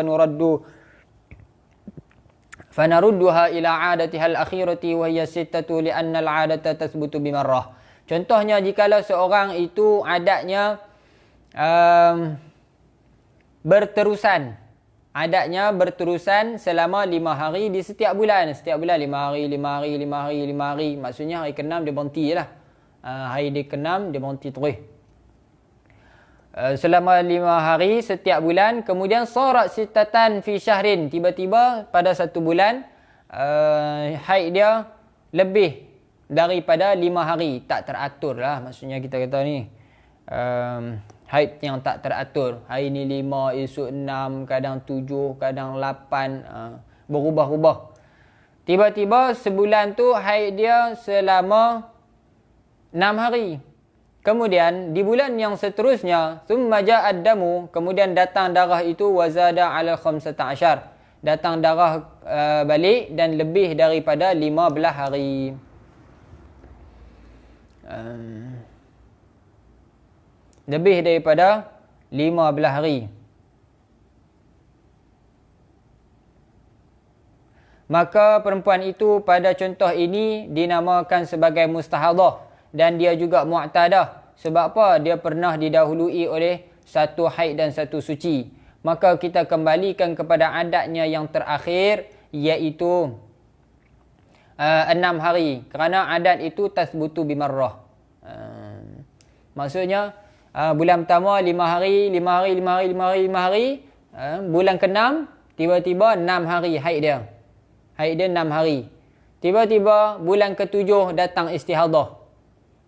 fanarudduha ila 'adatiha al-akhirati wa hiya 6 li anna al-'adata tathbutu bimarrah. Contohnya, jikalau seorang itu adatnya berterusan. Adatnya berterusan selama 5 hari di setiap bulan. Setiap bulan 5 hari, 5 hari, 5 hari, 5 hari. Maksudnya hari ke-6 dia berhenti lah. Hari ke-6 dia berhenti terus. Selama 5 hari setiap bulan. Kemudian sarat sittatan fi syahrin. Tiba-tiba pada 1 bulan haid dia lebih daripada 5 hari. Tak teratur lah. Maksudnya kita kata ni haid yang tak teratur. Hari ni 5, esok 6, kadang 7, kadang 8, berubah-ubah. Tiba-tiba sebulan tu haid dia selama 6 hari. Kemudian di bulan yang seterusnya, thumma ja'ad damu, kemudian datang darah itu, wazada ala 15. Datang darah balik dan lebih daripada 15 hari. lebih daripada 15 hari. Maka perempuan itu pada contoh ini dinamakan sebagai mustahadah dan dia juga mu'tadah. Sebab apa? Dia pernah didahului oleh satu haid dan satu suci. Maka kita kembalikan kepada adatnya yang terakhir, iaitu 6 hari. Kerana adat itu tasbutu bimarrah. Maksudnya bulan pertama 5 hari, 5 hari, 5 hari, 5 hari, 5 hari. Bulan ke-6 tiba-tiba 6 hari haid dia. Haid dia 6 hari. Tiba-tiba bulan ke-7 datang istihadah.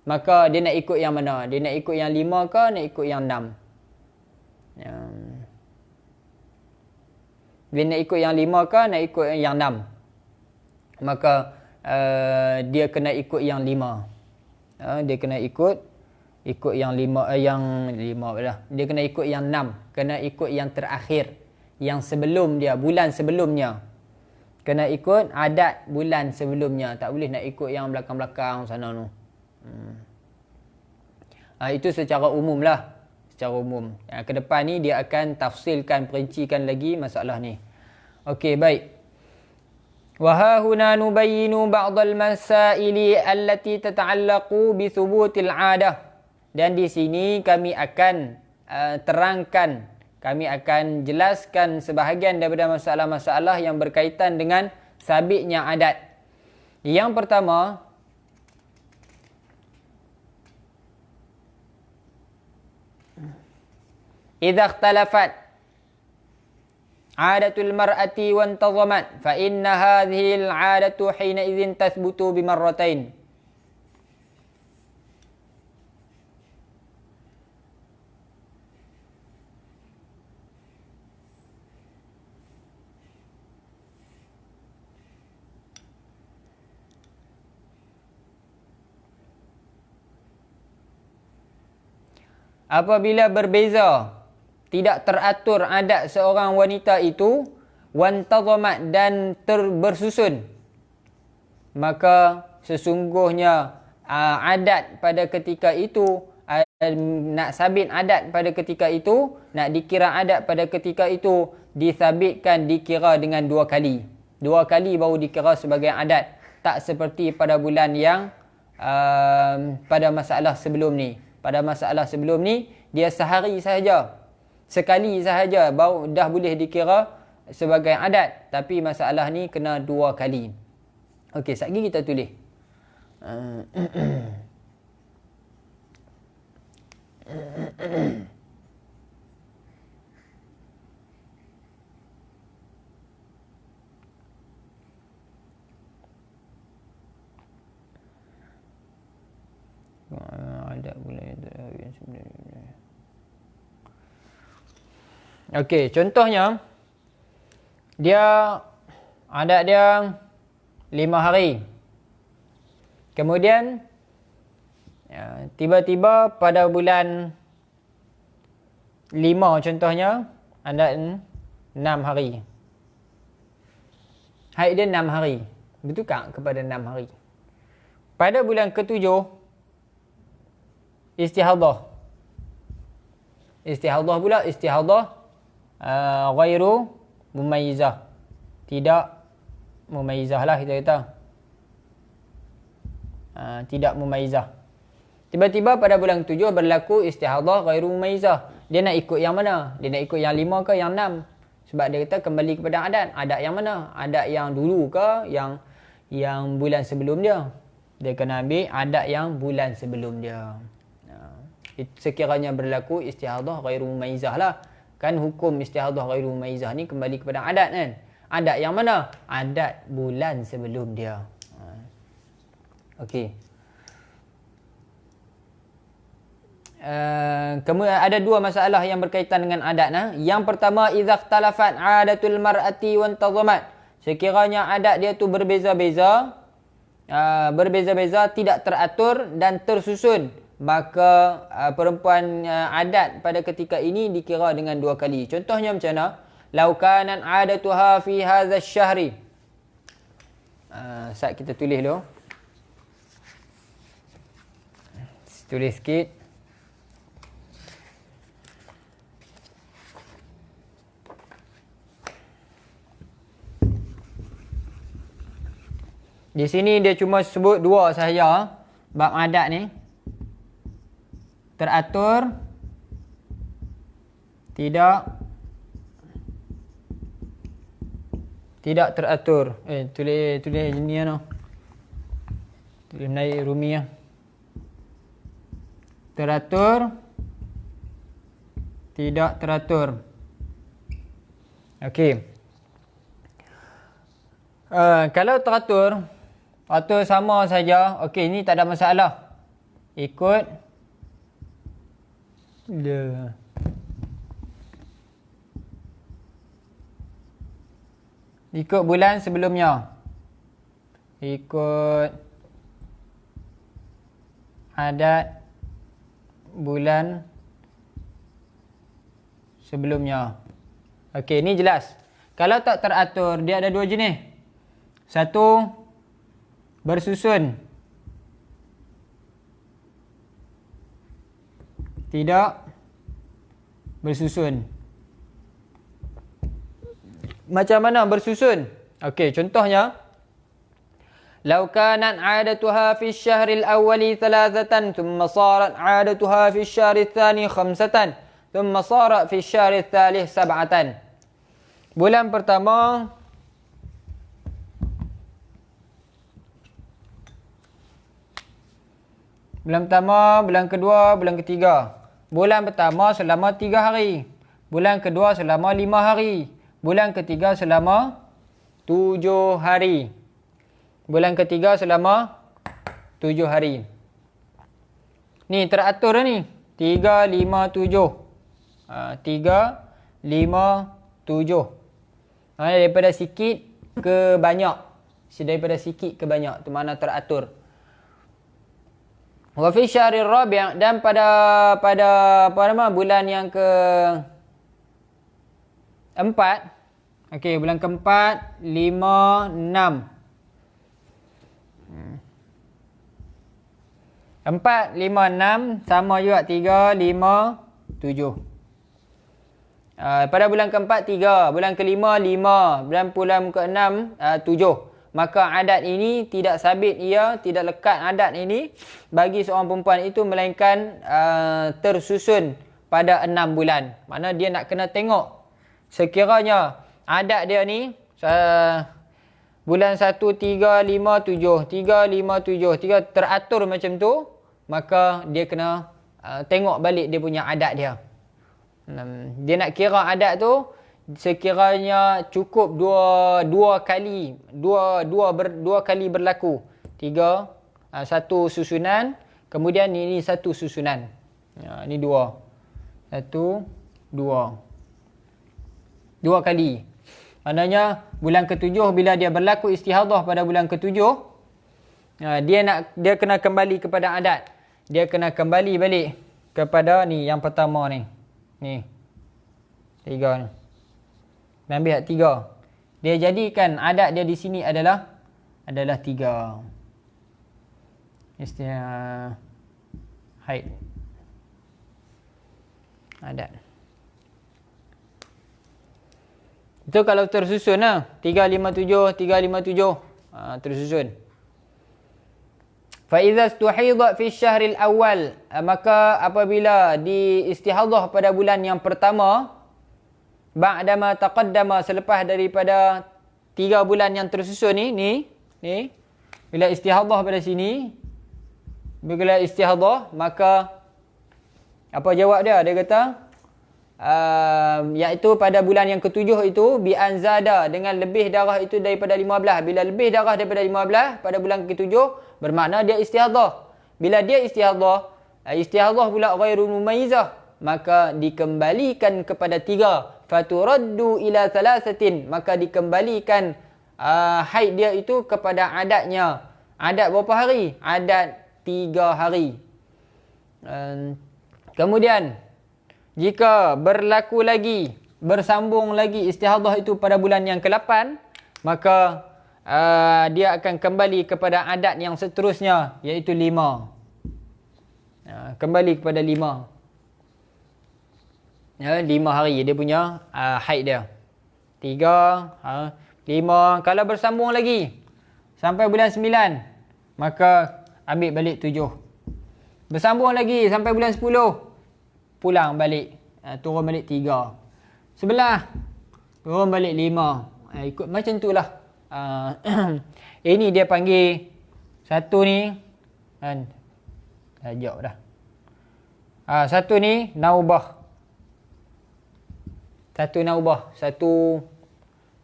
Maka dia nak ikut yang mana? Dia nak ikut yang 5 ke nak ikut yang 6? Dia nak ikut yang 5 ke nak ikut yang 6? Maka dia kena ikut yang 5. Dia kena ikut yang 5, yang 5 lah. Dia kena ikut yang 6. Kena ikut yang terakhir. Yang sebelum dia, bulan sebelumnya. Kena ikut adat bulan sebelumnya. Tak boleh nak ikut yang belakang-belakang sana tu. Itu secara umum lah. Secara umum. Ke depan ni dia akan tafsilkan, perincikan lagi masalah ni. Okey, baik. Wa huna nubayyinu ba'dal masaili allati tata'allaqu bi thubutil 'adah. Dan di sini kami akan terangkan, kami akan jelaskan sebahagian daripada masalah-masalah yang berkaitan dengan sabitnya adat. Yang pertama, idza ikhtalafat 'adatul mar'ati wa intazamat fa inna hadhihi al-'adatu hina idzin tathbutu bimarratain. Apabila berbeza, tidak teratur adat seorang wanita itu, wantazamat dan bersusun, maka sesungguhnya adat pada ketika itu, nak sabit adat pada ketika itu, nak dikira adat pada ketika itu, disabitkan, dikira dengan 2 kali. 2 kali baru dikira sebagai adat. Tak seperti pada bulan yang pada masalah sebelum ni. Pada masalah sebelum ni, dia sehari sahaja, sekali sahaja baru dah boleh dikira sebagai adat. Tapi masalah ni kena 2 kali. Okey, sekejap lagi kita tulis. Adat bulan yang sebenarnya. Okey, contohnya dia adat dia 5 hari. Kemudian tiba-tiba pada bulan 5 contohnya adat 6 hari. Haid dia 6 hari. Bertukar kepada 6 hari. Pada bulan ke-7 istihadah. Istihadah pula, istihadah ghairu mumayyizah. Tidak mumayyizah lah kita kata. Tidak mumayyizah. Tiba-tiba pada bulan ke-7 berlaku istihadah ghairu mumayyizah. Dia nak ikut yang mana? Dia nak ikut yang 5 ke yang 6? Sebab dia kata kembali kepada adat. Adat yang mana? Adat yang dulu ke yang bulan sebelum dia? Dia kena ambil adat yang bulan sebelum dia. Sekiranya berlaku istihadah ghairu mumayyizah lah. Kan hukum istihadah ghairu mumayyizah ni kembali kepada adat kan. Adat yang mana? Adat bulan sebelum dia. Okey. Kemudian ada 2 masalah yang berkaitan dengan adat. Yang pertama, idza ikhtalafat 'adatul mar'ati wa intazamat. Sekiranya adat dia tu berbeza-beza, tidak teratur dan tersusun, maka perempuan adat pada ketika ini dikira dengan 2 kali. Contohnya macam mana? Lau kanat 'adatuha fi hadzal syahri. Saat kita tulis dulu. Tulis sikit. Di sini dia cuma sebut dua sahaja. Bab adat ni. Teratur. Tidak teratur. Tulis ni ano. Tulis naik Rumi lah. Teratur. Tidak teratur. Okey. Kalau teratur sama saja. Okey, ni tak ada masalah. Ikut bulan sebelumnya. Ikut adat bulan sebelumnya. Okey, ni jelas. Kalau tak teratur, dia ada dua jenis. Satu, bersusun. Tidak bersusun. Macam mana bersusun? Okey, contohnya. Lau kanat 'adatuha fi asy-syahril awwali 3, thumma sarat 'adatuha fi asy-syahril tsani 5, thumma sarat fi asy-syahril tsalits 7. Bulan pertama bulan kedua, bulan ketiga. Bulan pertama selama 3 hari. Bulan kedua selama 5 hari. Bulan ketiga selama 7 hari. Bulan ketiga selama 7 hari. Ni teratur ni. 3, 5, 7. 3, 5, 7. Daripada sikit ke banyak. Daripada sikit ke banyak. Itu makna teratur. Wa fi syahril rabi', dan pada bulan yang ke 4. Okey, bulan keempat, 5, 6. 4, 5, 6 sama juga 3, 5, 7. Pada bulan keempat 3, bulan kelima 5, bulan keenam 7. Maka adat ini tidak sabit, ia tidak lekat adat ini bagi seorang perempuan itu melainkan tersusun pada 6 bulan. Mana dia nak kena tengok sekiranya adat dia ni bulan 1, 3, 5, 7, 3, 5, 7, 3 teratur macam tu, maka dia kena tengok balik dia punya adat dia. Dia nak kira adat tu sekiranya cukup dua kali berlaku. 3, satu susunan, kemudian ini satu susunan. Ini 2. 1, 2 kali. Maknanya bulan ke-7 bila dia berlaku istihadah pada bulan ke-7, dia kena kembali kepada adat. Dia kena kembali balik kepada ni yang pertama ni. Ni. 3 ni. Ambil 3. Dia jadikan adat dia di sini adalah 3. Istilah haid. Adat. Itu kalau tersusun lah. 3, 5, 7, 3, 5, 7. Tersusun. فَإِذَا اسْتُحِيضَ فِي الشَّهْرِ الْأَوَّلِ, maka apabila diistihadah pada bulan yang pertama, ba'dama taqaddama, selepas daripada 3 bulan yang tersusun ni, bila istihadah pada sini, bila istihadah, maka apa jawab dia? Dia kata, iaitu pada bulan yang ke-7 itu, bi'anzada, dengan lebih darah itu daripada 15. Bila lebih darah daripada 15 pada bulan ke-7, bermakna dia istihadah. Bila dia istihadah pula ghairu mumayyizah, maka dikembalikan kepada 3. Faturaddu ila 3, maka dikembalikan haid dia itu kepada adatnya. Adat berapa hari? Adat 3 hari. Kemudian jika berlaku lagi, bersambung lagi istihadah itu pada bulan yang ke-8, maka dia akan kembali kepada adat yang seterusnya, iaitu 5. Kembali kepada 5. 5 hari dia punya haid dia. 3, 5. Kalau bersambung lagi sampai bulan 9, maka ambil balik 7. Bersambung lagi sampai bulan 10, pulang balik, turun balik 3. 11, turun balik 5. Ikut macam tu lah. Ini dia panggil satu ni kan, tajak dah. Satu ni naubah.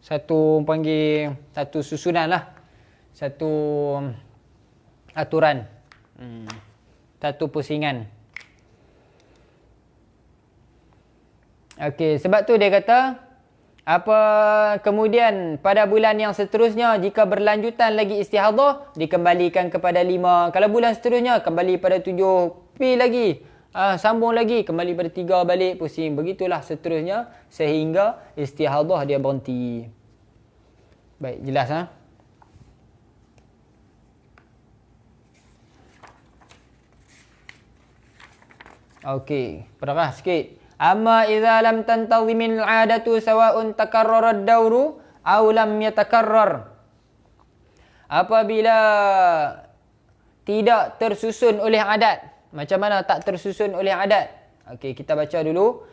Satu panggil satu susunan lah. Satu aturan. Satu pusingan. Okey, sebab tu dia kata kemudian pada bulan yang seterusnya jika berlanjutan lagi istihadah dikembalikan kepada 5. Kalau bulan seterusnya kembali pada 7, pi lagi. Sambung lagi kembali pada 3 balik, pusing. Begitulah seterusnya sehingga istihadah dia berhenti. Baik, jelas Okey, perah sikit. Amma idza lam tantazimil 'adatu sawa'un takarrara ad-dawru aw lam yatakarrar. Apabila tidak tersusun oleh adat. Macam mana tak tersusun oleh adat? Okey, kita baca dulu.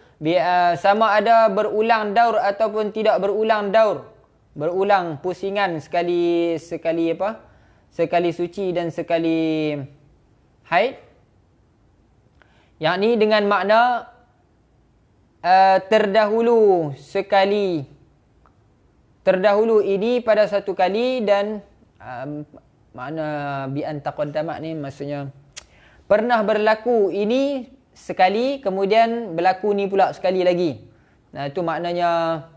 Sama ada berulang daur ataupun tidak berulang daur. Berulang pusingan sekali suci dan sekali haid. Yakni dengan makna terdahulu ini pada satu kali dan makna bi an taqaddamat ni maksudnya pernah berlaku ini sekali, kemudian berlaku ni pula sekali lagi. Nah, itu maknanya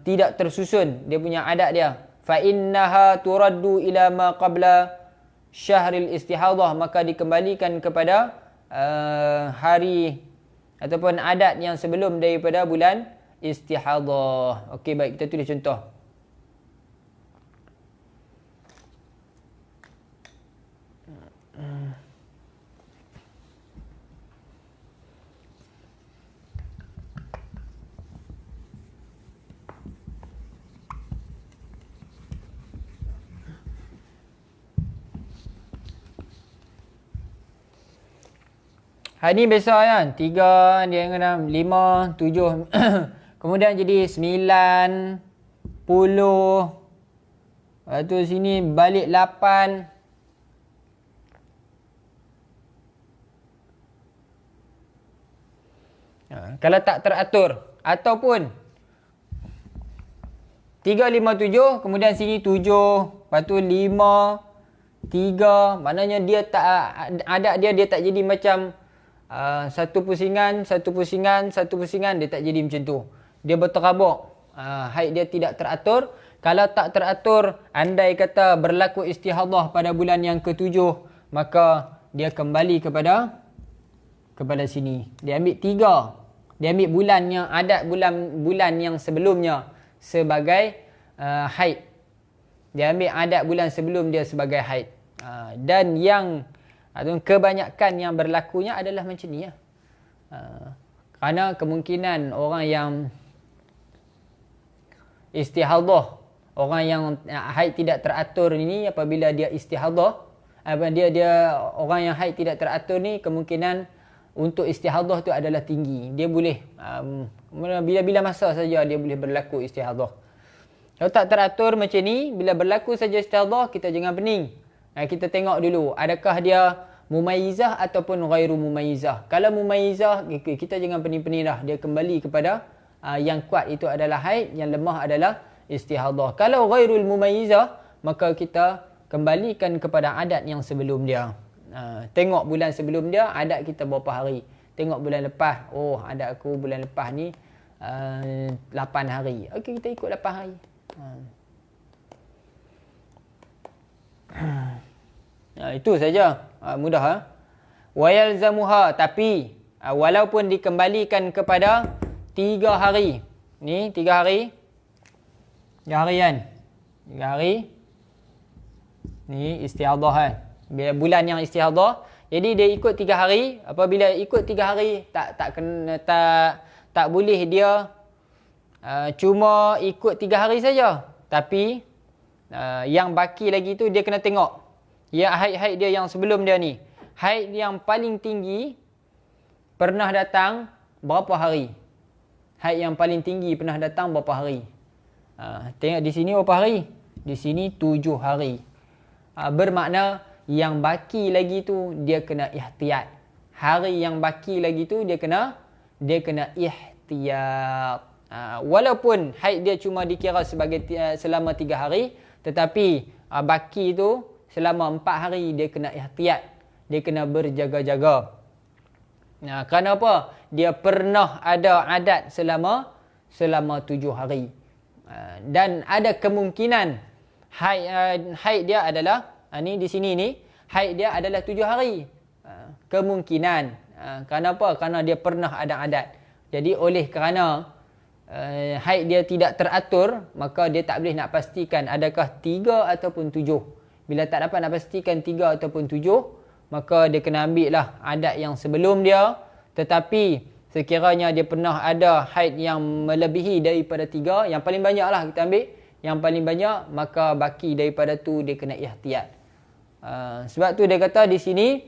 tidak tersusun dia punya adat dia. Fa innaha turaddu ila ma qabla syahril istihadah, maka dikembalikan kepada hari ataupun adat yang sebelum daripada bulan istihadah. Okey, baik, kita tulis contoh. Hari ni biasa kan, 3, dia kena 5, 7. Kemudian jadi 9, 10. Lepas tu sini balik 8. Kalau tak teratur. Ataupun 3, 5, 7. Kemudian sini 7. Lepas tu 5, 3. Maknanya dia tak, adat dia tak jadi macam satu pusingan, dia tak jadi macam tu. Dia berterabuk. Haid dia tidak teratur. Kalau tak teratur, andai kata berlaku istihadah pada bulan yang ke-7, maka dia kembali kepada sini. Dia ambil 3. Dia ambil bulan yang adat bulan yang sebelumnya sebagai haid. Dia ambil adat bulan sebelum dia sebagai haid. Dan yang kebanyakan yang berlakunya adalah macam ni. Kerana kemungkinan orang yang istihadah, orang yang haid tidak teratur ini, apabila dia istihadah, orang yang haid tidak teratur ni, kemungkinan untuk istihadah tu adalah tinggi. Dia boleh bila-bila masa saja dia boleh berlaku istihadah. Kalau tak teratur macam ni, bila berlaku saja istihadah, kita jangan pening. Kita tengok dulu, adakah dia mumayyizah ataupun ghairu mumayyizah. Kalau mumayyizah, kita jangan pening-pening dah. Dia kembali kepada yang kuat itu adalah haid, yang lemah adalah istihadah. Kalau ghairul mumayyizah, maka kita kembalikan kepada adat yang sebelum dia. Tengok bulan sebelum dia, adat kita berapa hari. Tengok bulan lepas, adat aku bulan lepas ni 8 hari. Okey, kita ikut 8 hari. Itu saja. Mudah. Wa yalzamuha, tapi walaupun dikembalikan kepada 3 hari. Ni 3 hari. 3 hari kan? 3 hari. Ni istihadah kan? Bulan yang istihadah. Jadi dia ikut 3 hari. Apabila ikut 3 hari, tak boleh dia cuma ikut 3 hari saja. Tapi Yang baki lagi tu dia kena tengok. Ya, haid dia yang sebelum dia ni. Haid yang paling tinggi pernah datang berapa hari? Haid yang paling tinggi pernah datang berapa hari? Tengok di sini berapa hari? Di sini 7 hari. Bermakna yang baki lagi tu dia kena ihtiyat. Hari yang baki lagi tu dia kena ihtiyat. Walaupun haid dia cuma dikira sebagai selama 3 hari, tetapi baki tu selama 4 hari dia kena ihtiyat. Dia kena berjaga-jaga. Kerana apa? Dia pernah ada adat selama 7 hari. Dan ada kemungkinan haid dia adalah ni di sini ni haid dia adalah 7 hari. Kemungkinan. Kerana apa? Kerana dia pernah ada adat. Jadi oleh kerana haid dia tidak teratur, maka dia tak boleh nak pastikan adakah 3 ataupun 7. Bila tak dapat nak pastikan 3 ataupun 7, maka dia kena ambil lah adat yang sebelum dia. Tetapi sekiranya dia pernah ada haid yang melebihi daripada 3, yang paling banyak lah kita ambil, yang paling banyak, maka baki daripada tu dia kena ihtiyat. Sebab tu dia kata di sini,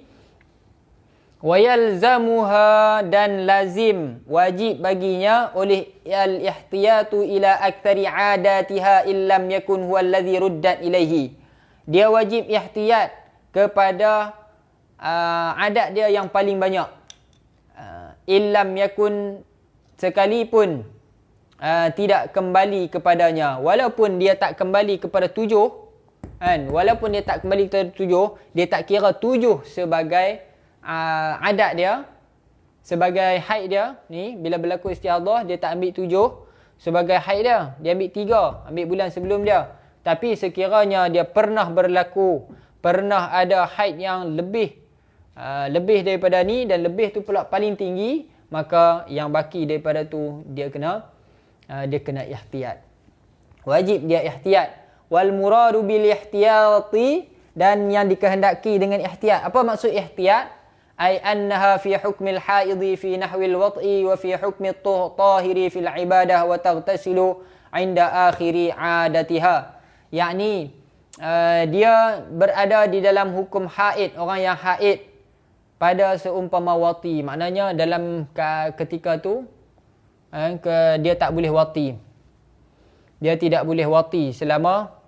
wayalzamuha, dan lazim, wajib baginya oleh al-ihtiyatu ila aktsari adatiha illam yakun huwa alladhi ruddat ilaihi. Dia wajib ihtiyat kepada adat dia yang paling banyak. Illam yakun, sekalipun tidak kembali kepadanya. Walaupun dia tak kembali kepada 7, kan? Walaupun dia tak kembali kepada 7, dia tak kira 7 sebagai adat dia, sebagai haid dia. Ni bila berlaku istihadah, dia tak ambil 7 sebagai haid dia. Dia ambil 3, ambil bulan sebelum dia. Tapi sekiranya dia pernah ada haid yang lebih daripada ni, dan lebih tu pula paling tinggi, maka yang baki daripada tu dia kena ihtiyat. Wajib dia ihtiyat. Wal muradu bil ihtiyati, dan yang dikehendaki dengan ihtiyat. Apa maksud ihtiyat? Ai annaha fi hukmil haidhi fi nahwil wat'i wa fi hukmi tahiri fil ibadah wa taghtasilu 'inda akhiri 'adatiha. Yakni dia berada di dalam hukum haid, orang yang haid pada seumpama wati. Maknanya dalam ketika tu dia tak boleh wati. Dia tidak boleh wati selama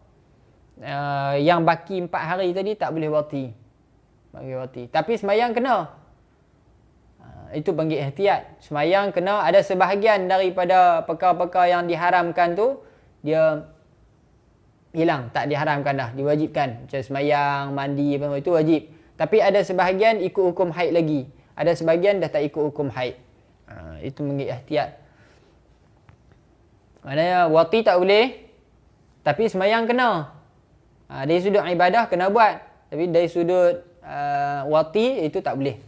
yang baki 4 hari tadi, tak boleh wati. Tapi semayang kena. Itu panggil ihtiyat. Semayang kena. Ada sebahagian daripada perkara-perkara yang diharamkan tu dia hilang, tak diharamkan dah, diwajibkan. Macam semayang, mandi, apa itu wajib. Tapi ada sebahagian ikut hukum haid lagi. Ada sebahagian dah tak ikut hukum haid. Itu panggil ihtiyat. Maknanya wati tak boleh, tapi semayang kena. Dari sudut ibadah kena buat, tapi dari sudut wati itu tak boleh.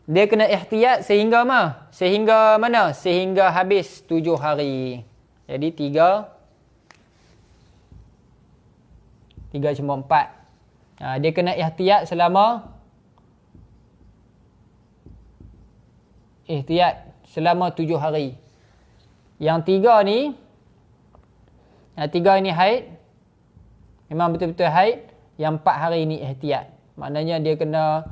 Dia kena ihtiyat sehingga mana? Sehingga habis 7 hari. Jadi 3 cuma 4. Dia kena ihtiyat selama 7 hari. Yang 3 ni, 3 ini haid, memang betul-betul haid. Yang 4 hari ni ihtiyat. Maknanya dia kena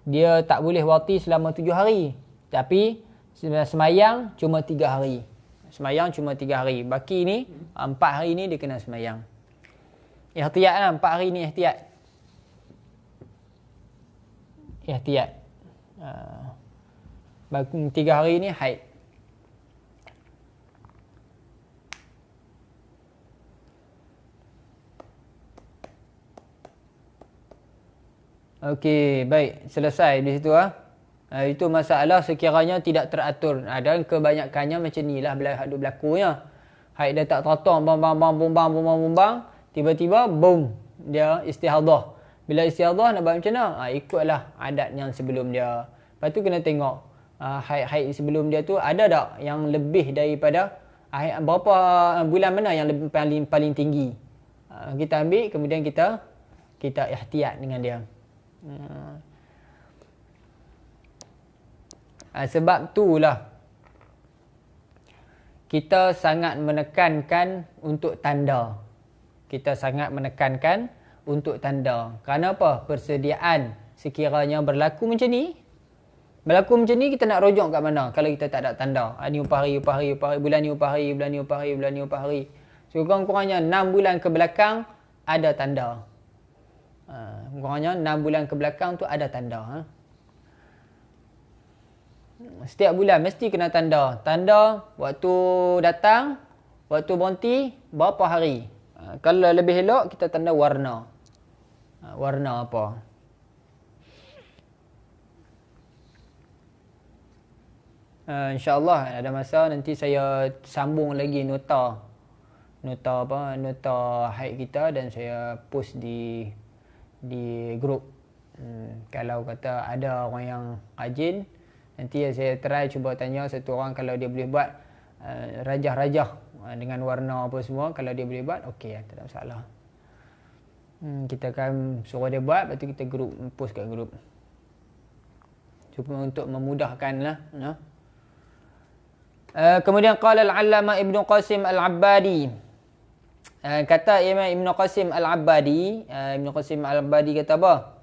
dia tak boleh wati selama 7 hari. Tapi semayang cuma 3 hari. Semayang cuma 3 hari. Baki ni 4 hari ni dia kena semayang. Ihtiyat lah, 4 hari ni ihtiyat. 3 hari ni haid. Okey, baik. Selesai di situ itu masalah sekiranya tidak teratur. Dan kebanyakannya macam ni lah berlakunya. Haid dia tak teratur, bumbang, tiba-tiba boom, dia istihadah. Bila istihadah nak buat macam mana? Ikutlah adat yang sebelum dia. Lepas tu kena tengok haid sebelum dia tu ada tak yang lebih daripada berapa bulan, mana yang paling tinggi. Kita ambil, kemudian kita ihtiyat dengan dia. Sebab itulah kita sangat menekankan untuk tanda. Kita sangat menekankan untuk tanda. Kerana apa? Persediaan sekiranya berlaku macam ni. Berlaku macam ni, kita nak rujuk kat mana kalau kita tak ada tanda. Ni upah hari, bulan ni upah hari, bulan ni upah hari. So kurang-kurangnya 6 bulan ke belakang ada tanda. Kurangnya 6 bulan ke belakang tu ada tanda. Setiap bulan mesti kena tanda. Tanda waktu datang, waktu berhenti, berapa hari. Kalau lebih elok, kita tanda warna. Warna apa. InsyaAllah ada masa nanti saya sambung lagi nota haid kita dan saya post di grup. Kalau kata ada orang yang rajin, nanti saya try cuba tanya satu orang kalau dia boleh buat rajah-rajah dengan warna apa semua. Kalau dia boleh buat, okey, tak ada masalah. Kita akan suruh dia buat, lepas tu kita post kat grup. Cuma untuk memudahkan lah. Kemudian qala al-allama Ibnu Qasim al-Abbadi. Kata Imam Ibnu Qasim al-Abbadi, Ibnu Qasim al-Abbadi kata apa?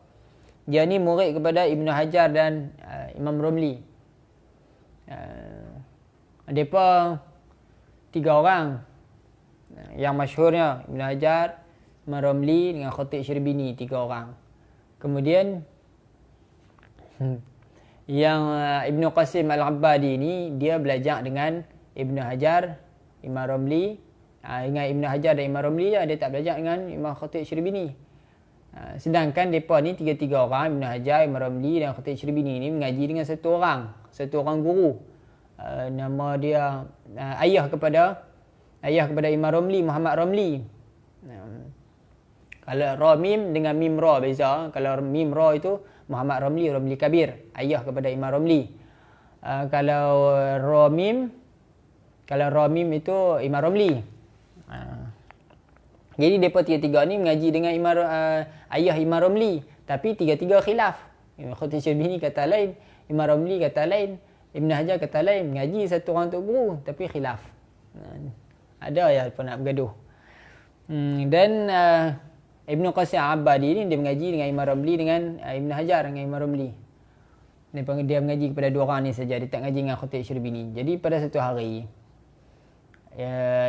Dia ni murid kepada Ibnu Hajar dan Imam Romli. Mereka 3 orang. Yang masyhurnya Ibnu Hajar, Imam Romli dengan Khatib Syirbini, 3 orang. Kemudian yang Ibnu Qasim al-Abbadi ni dia belajar dengan Ibnu Hajar, Imam Romli. Dengan Ibnu Hajar dan Imam Romli je, dia tak belajar dengan Imam Khatib Syirbini. Sedangkan mereka ni 3 orang, Ibnu Hajar, Imam Romli dan Khatib Syirbini ni mengaji dengan satu orang guru. Nama dia ayah kepada Imam Romli, Muhammad Romli. Kalau ra mim dengan mim ra beza. Kalau mim ra itu Muhammad Romli, Romli Kabir, ayah kepada Imam Romli. Kalau ra mim itu Imam Romli. Jadi mereka 3 ni mengaji dengan ayah Imam Romli, tapi 3 khilaf. Imam Khatib Syirbini kata lain, Imam Romli kata lain, Ibn Hajar kata lain. Mengaji satu orang untuk guru, tapi khilaf. Ada ya pun nak bergaduh. Dan Ibn Qasim al-Abbadi ni dia mengaji dengan Imam Romli dengan Ibn Hajar dengan Imam Romli. Dia mengaji kepada 2 orang ni saja, dia tak mengaji dengan Khatib Syirbini. Jadi pada satu hari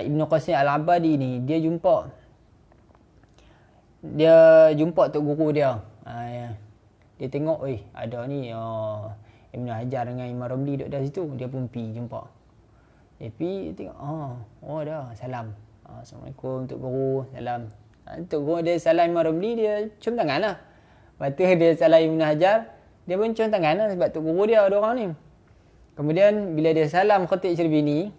Ibn Qasim al-Abbadi ni dia jumpa tok guru dia. Dia tengok, ada ni Ibn Hajar dengan Imam Romli duduk dah situ. Dia pun pergi jumpa. Dia pergi tengok, dah salam. Assalamualaikum tok guru, salam. Tok guru dia salam Imam Romli, dia cium tangan lah. Lepas tu dia salam Ibn Hajar, dia pun cium tangan lah sebab tok guru dia 2 orang ni. Kemudian bila dia salam Khatib Syirbini,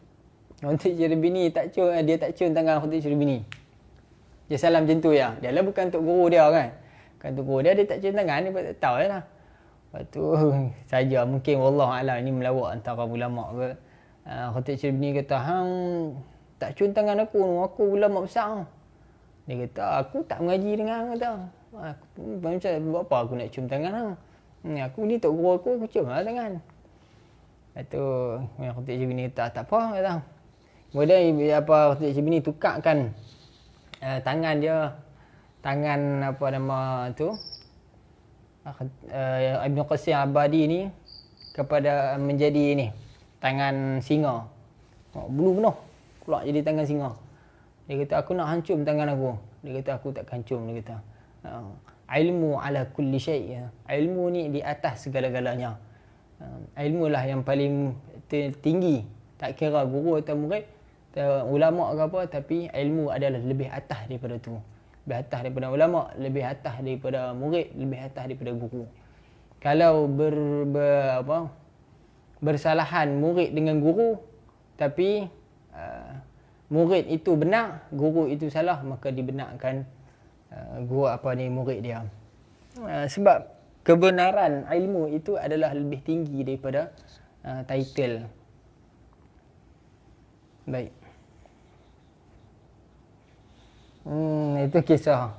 dia tak cium tangan Khatib Syirbini. Dia salam macam tu ya. Dia lah bukan tok guru dia kan. Bukan tok guru dia tak cium tangan, dia tak tahu lah. Lepas tu saja mungkin wallahualam ini melawak antara ulama ke. Khatib Syirbini kata, "Hang tak cium tangan aku ulama besar." Dia kata, "Aku tak mengaji dengan hang kata. Macam buat apa aku nak cium tangan hang? Aku ni tok guru aku cium lah tangan." Lepas tu Khatib Syirbini kata, "Tak apa," kata. Kemudian Khatib Syirbini tukarkan tangan dia, tangan apa nama tu, Ibn Qasim al-Abbadi ni kepada menjadi ni tangan singa. Bulu penuh keluar jadi tangan singa. Dia kata, "Aku nak hancur tangan aku." Dia kata, "Aku tak hancur." Dia kata, "Ilmu ala kulli syai'." Ilmu ni di atas segala-galanya. Ilmu lah yang paling tinggi. Tak kira guru atau murid, ulama ke apa, tapi ilmu adalah lebih atas daripada tu. Lebih atas daripada ulama, lebih atas daripada murid, lebih atas daripada guru. Kalau bersalahan murid dengan guru, tapi murid itu benar, guru itu salah, maka dibenarkan murid dia. Sebab kebenaran ilmu itu adalah lebih tinggi daripada title. Baik. Itu kisah.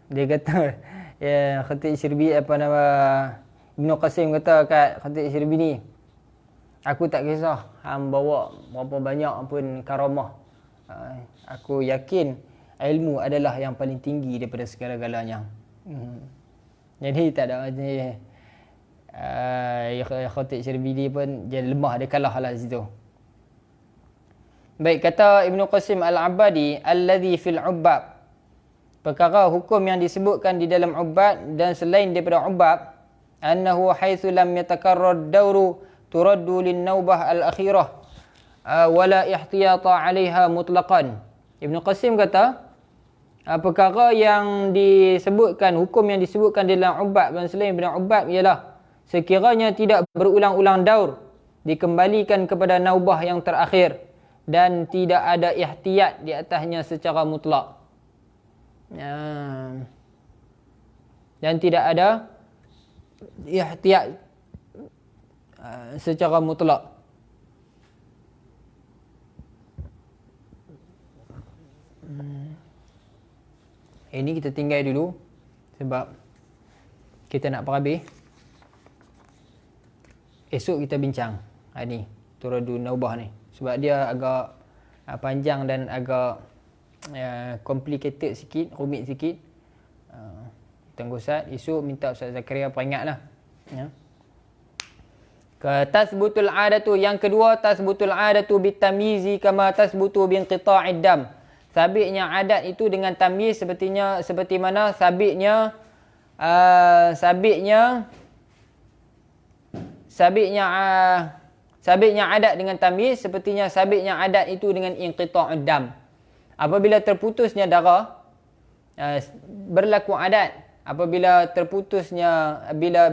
Dia kata, Khatib Syirbini Ibn Qasim kata kat Khatib Syirbini, Aku tak kisah hang bawa berapa banyak pun karamah. Aku yakin ilmu adalah yang paling tinggi daripada segala-galanya. Jadi tak ada macam ni. Khatib Syarbini pun dia lemah, dia kalah lah situ. Baik, kata Ibn Qasim Al-Abadi, alladhi fil ubbab, perkara hukum yang disebutkan di dalam ubbad dan selain daripada ubbab, annahu haitsu lam yatakarrar dawru turaddu lin naubah al-akhirah wala ihtiyata 'alaiha mutlaqan. Ibn Qasim kata perkara yang disebutkan, hukum yang disebutkan di dalam ubbab dan selain daripada ubbab ialah sekiranya tidak berulang-ulang daur, dikembalikan kepada naubah yang terakhir dan tidak ada ihtiyat di atasnya secara mutlak. Dan tidak ada ihtiyat secara mutlak. Ini kita tinggal dulu sebab kita nak perhabis. Esok kita bincang ni Turadu Naubah ni, sebab dia agak panjang dan agak complicated sikit, rumit sikit. Tunggu Ustaz, esok minta Ustaz Zakaria peringatlah. Ya. Tasbutul adatu, yang kedua, tasbutul adatu bitamyizi kama tasbutu binqita'id dam. Sabitnya adat itu dengan tamyiz seperti mana sabitnya adat dengan tamyiz sepertinya sabitnya adat itu dengan inqita'ud dam. Apabila terputusnya darah, berlaku adat. Apabila terputusnya bila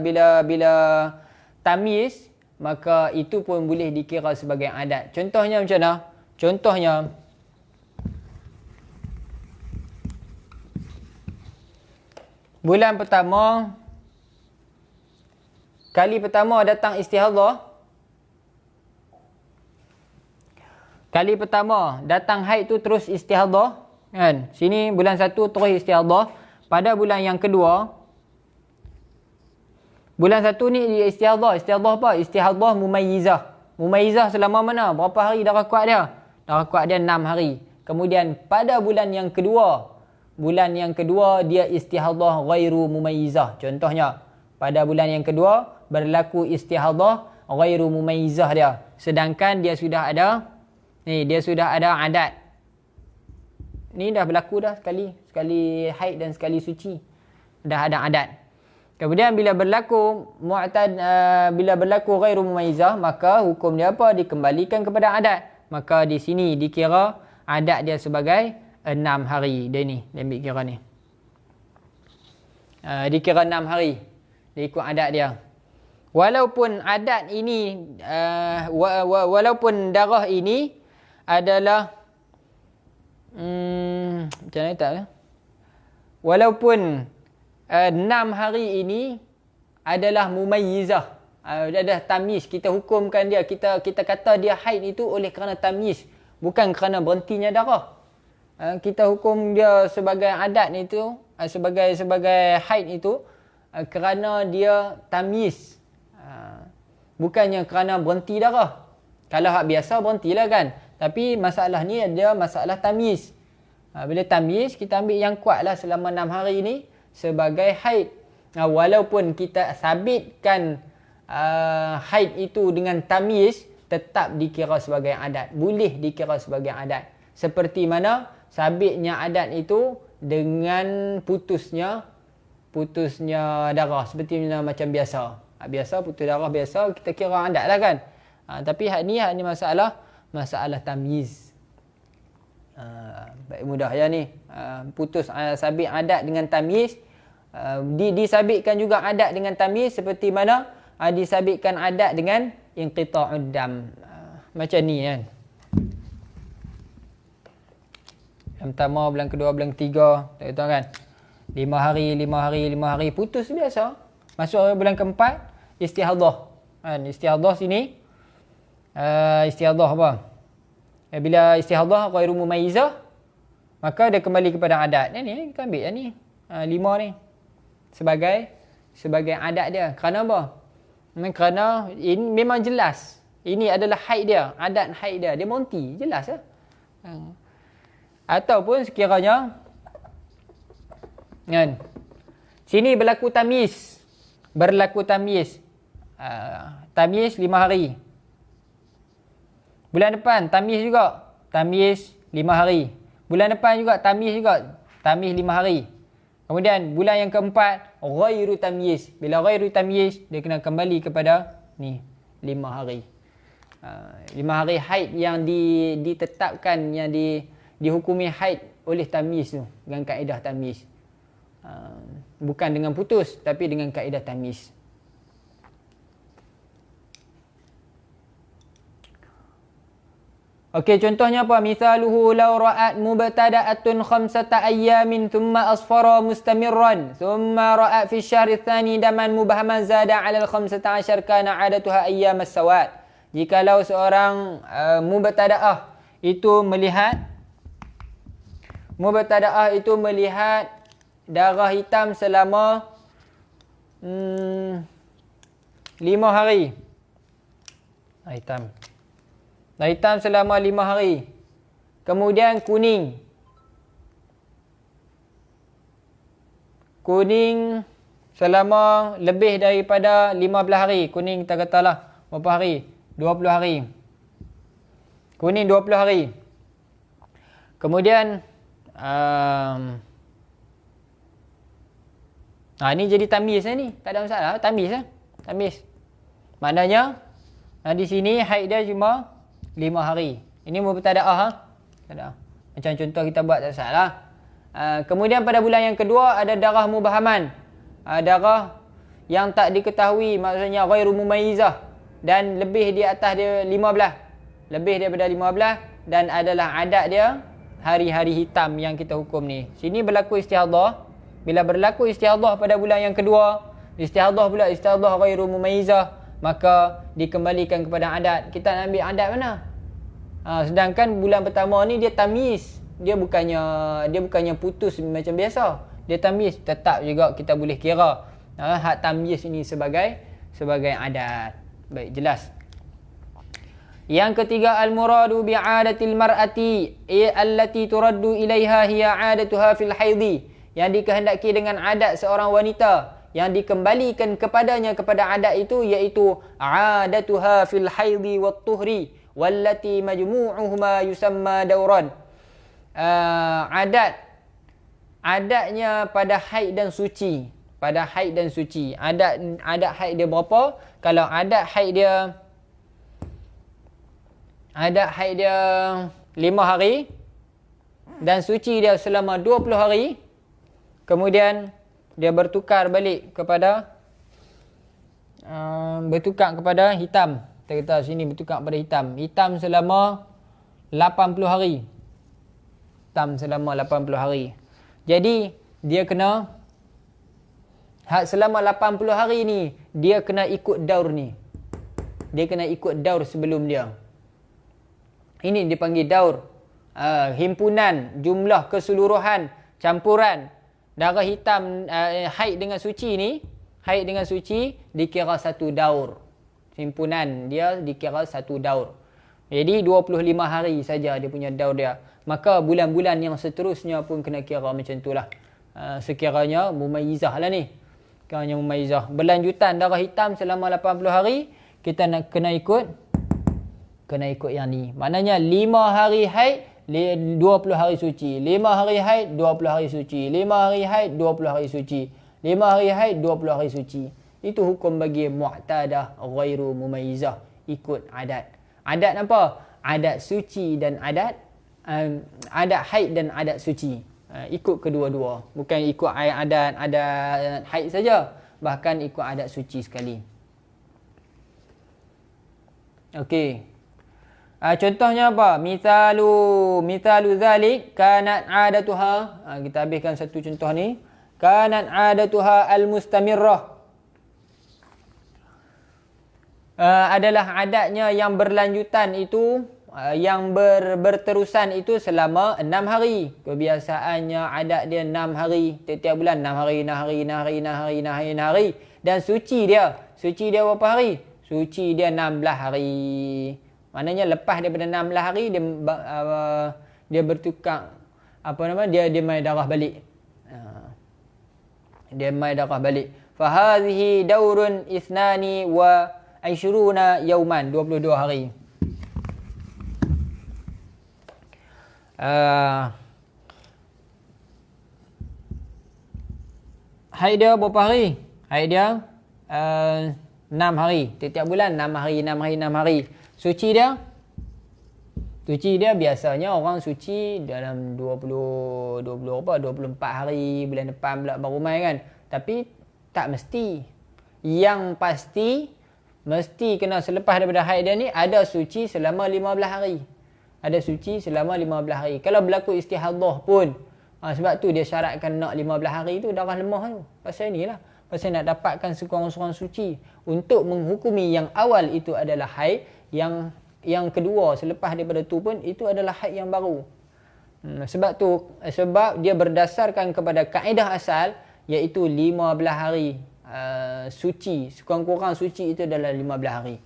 tamyiz, maka itu pun boleh dikira sebagai adat. Contohnya macam mana? Contohnya bulan pertama, kali pertama datang istihadah. Kali pertama datang haid tu terus istihadah, kan? Sini bulan 1 terus istihadah. Pada bulan yang kedua, bulan 1 ni dia istihadah. Istihadah apa? Istihadah mumayyizah. Mumayyizah selama mana? Berapa hari darah kuat dia? Darah kuat dia 6 hari. Kemudian pada bulan yang kedua dia istihadah ghairu mumayyizah. Contohnya, pada bulan yang kedua berlaku istihadah ghairu mumayyizah dia. Sedangkan dia sudah ada adat. Ni dah berlaku dah sekali haid dan sekali suci. Dah ada adat. Kemudian bila berlaku ghairu mumayyizah, maka hukum dia apa? Dikembalikan kepada adat. Maka di sini dikira adat dia sebagai 6 hari. Dia ni, dia ambil kira ni. Dikira 6 hari. Dia ikut adat dia. Walaupun adat ini, walaupun darah ini adalah macam mana tak? Walaupun 6 hari ini adalah mumayyizah, adalah tamyiz, kita hukumkan dia, kita kata dia haid itu oleh kerana tamyiz, bukan kerana berhentinya darah. Kita hukum dia sebagai adat itu, sebagai haid itu kerana dia tamyiz, bukannya kerana berhenti darah. Kalau hak biasa berhentilah kan. Tapi masalah ni ada masalah tamyiz. Bila tamyiz, kita ambil yang kuat lah selama 6 hari ni sebagai haid. Walaupun kita sabitkan haid itu dengan tamyiz, tetap dikira sebagai adat. Boleh dikira sebagai adat. Seperti mana sabitnya adat itu dengan putusnya darah. Seperti mana macam biasa. Biasa putus darah biasa, kita kira adat lah kan. Tapi hak ni masalah tamyiz. Baik, mudah ya ni. Putus sabit adat dengan tamyiz. Disabitkan juga adat dengan tamyiz seperti mana disabitkan adat dengan inqita'ud dam. Macam ni kan. Yang pertama, bulan kedua, bulan ketiga, tahu kan? 5 hari putus biasa. Masuk bulan keempat, istihadah. Kan, istihadah sini istihadah apa? Bila istihadah ghairu mumayyizah, maka dia kembali kepada adat. Ni kita ambil ni 5 ni sebagai adat dia. Kerana apa? Kerana ini memang jelas Ini adalah haid dia, adat haid dia. Dia monti, jelas lah. Ataupun sekiranya kan, sini berlaku tamyiz. Tamyiz 5 hari. Bulan depan tamyiz juga. Tamyiz 5 hari. Bulan depan juga tamyiz 5 hari. Kemudian bulan yang keempat ghairu tamyiz. Bila ghairu tamyiz, dia kena kembali kepada ni 5 hari. 5 hari haid yang ditetapkan, yang dihukumi haid oleh tamyiz tu, dengan kaedah tamyiz. Bukan dengan putus, tapi dengan kaedah tamyiz. Okey, contohnya apa? Misaluhu law ra'at mubtada'atun 5 ayyamin thumma asfara mustamirran thumma ra'at fi syahri tsani daman mubhaman zada 'ala al-15 kana 'adatuha ayyam as-sawad. Jikalau seorang mubtada'ah itu melihat darah hitam selama 5 hari. Hitam selama 5 hari. Kemudian kuning. Kuning selama lebih daripada 15 hari. Kuning kita katalah berapa hari? 20 hari. Kuning 20 hari. Kemudian ini jadi tamyiz ni. Tak ada masalah. Tamyiz lah. Tamyiz. Maknanya di sini haid dia cuma 5 hari. Ini mubtada'ah. Macam contoh kita buat tak salah. Kemudian pada bulan yang kedua ada darah mubhaman. Darah yang tak diketahui, maksudnya ghairu mumayyizah, dan lebih di atas dia 15. Lebih daripada 15 dan adalah adat dia hari-hari hitam yang kita hukum ni. Sini berlaku istihadah. Bila berlaku istihadah pada bulan yang kedua, istihadah ghairu mumayyizah, maka dikembalikan kepada adat. Kita nak ambil adat mana? Sedangkan bulan pertama ni dia tamyiz. Dia bukannya putus macam biasa. Dia tamyiz. Tetap juga kita boleh kira hak tamyiz ini sebagai adat. Baik, jelas. Yang ketiga, al-muradu bi'adatil mar'ati allati turaddu ilaiha hiya 'adatuha fil haidhi. Yang dikehendaki dengan adat seorang wanita yang dikembalikan kepadanya kepada adat itu, iaitu adatuha fil haidhi wat tuhri wallati majmu'uhuma yusamma dauran. Adatnya pada haid dan suci. Adat haid dia berapa? Kalau adat haid dia 5 hari dan suci dia selama 20 hari. Kemudian dia bertukar balik kepada hitam. Kita kata sini bertukar kepada hitam. Hitam selama 80 hari. Jadi dia kena selama 80 hari ni dia kena ikut daur ni. Dia kena ikut daur sebelum dia. Ini dipanggil daur. Himpunan, jumlah keseluruhan, campuran darah hitam haid dengan suci ni, haid dengan suci dikira satu daur. Himpunan dia dikira satu daur. Jadi 25 hari saja dia punya daur dia. Maka bulan-bulan yang seterusnya pun kena kira macam itulah. Sekiranya mumayyizah lah ni. Sekiranya mumayyizah. Berlanjutan darah hitam selama 80 hari, kita nak kena ikut yang ni. Maknanya 5 hari haid, 20 hari suci. 5 hari haid, 20 hari suci. 5 hari haid, 20 hari suci. 5 hari haid, 20 hari suci. Itu hukum bagi mu'tadah ghairu mumayyizah. Ikut adat. Adat apa? Adat suci dan adat haid dan adat suci. Ikut kedua-dua. Bukan ikut adat haid saja. Bahkan ikut adat suci sekali. Okey. Contohnya apa? Mithalu zalik kanat adatuha. Kita habiskan satu contoh ni. Kanat adatuha al-mustamirrah. Adalah adatnya yang berlanjutan itu, yang berterusan itu selama 6 hari. Kebiasaannya adat dia 6 hari. Setiap bulan 6 hari. Dan suci dia berapa hari? suci dia 16 hari. Maknanya lepas daripada 16 hari dia bertukar dia mai darah balik. Dia mai darah balik. Fa hadhihi daurun ithnani wa 20 yauman, 22 hari. Haid dia berapa hari? Haid dia 6 hari. Tiap-tiap bulan 6 hari, 6 hari, 6 hari. Suci dia? Suci dia biasanya orang suci dalam 24 hari, bulan depan pula baru mai kan. Tapi tak mesti. Yang pasti mesti kena selepas daripada haid dia ni ada suci selama 15 hari. Ada suci selama 15 hari. Kalau berlaku istihadah pun, sebab tu dia syaratkan nak 15 hari tu darah lemah tu. Pasal inilah. Pasal nak dapatkan sekurang-kurang suci. Untuk menghukumi yang awal itu adalah haid, yang kedua selepas daripada tu pun itu adalah haid yang baru. Sebab dia berdasarkan kepada kaedah asal, iaitu 15 hari suci. Sekurang-kurang suci itu adalah 15 hari.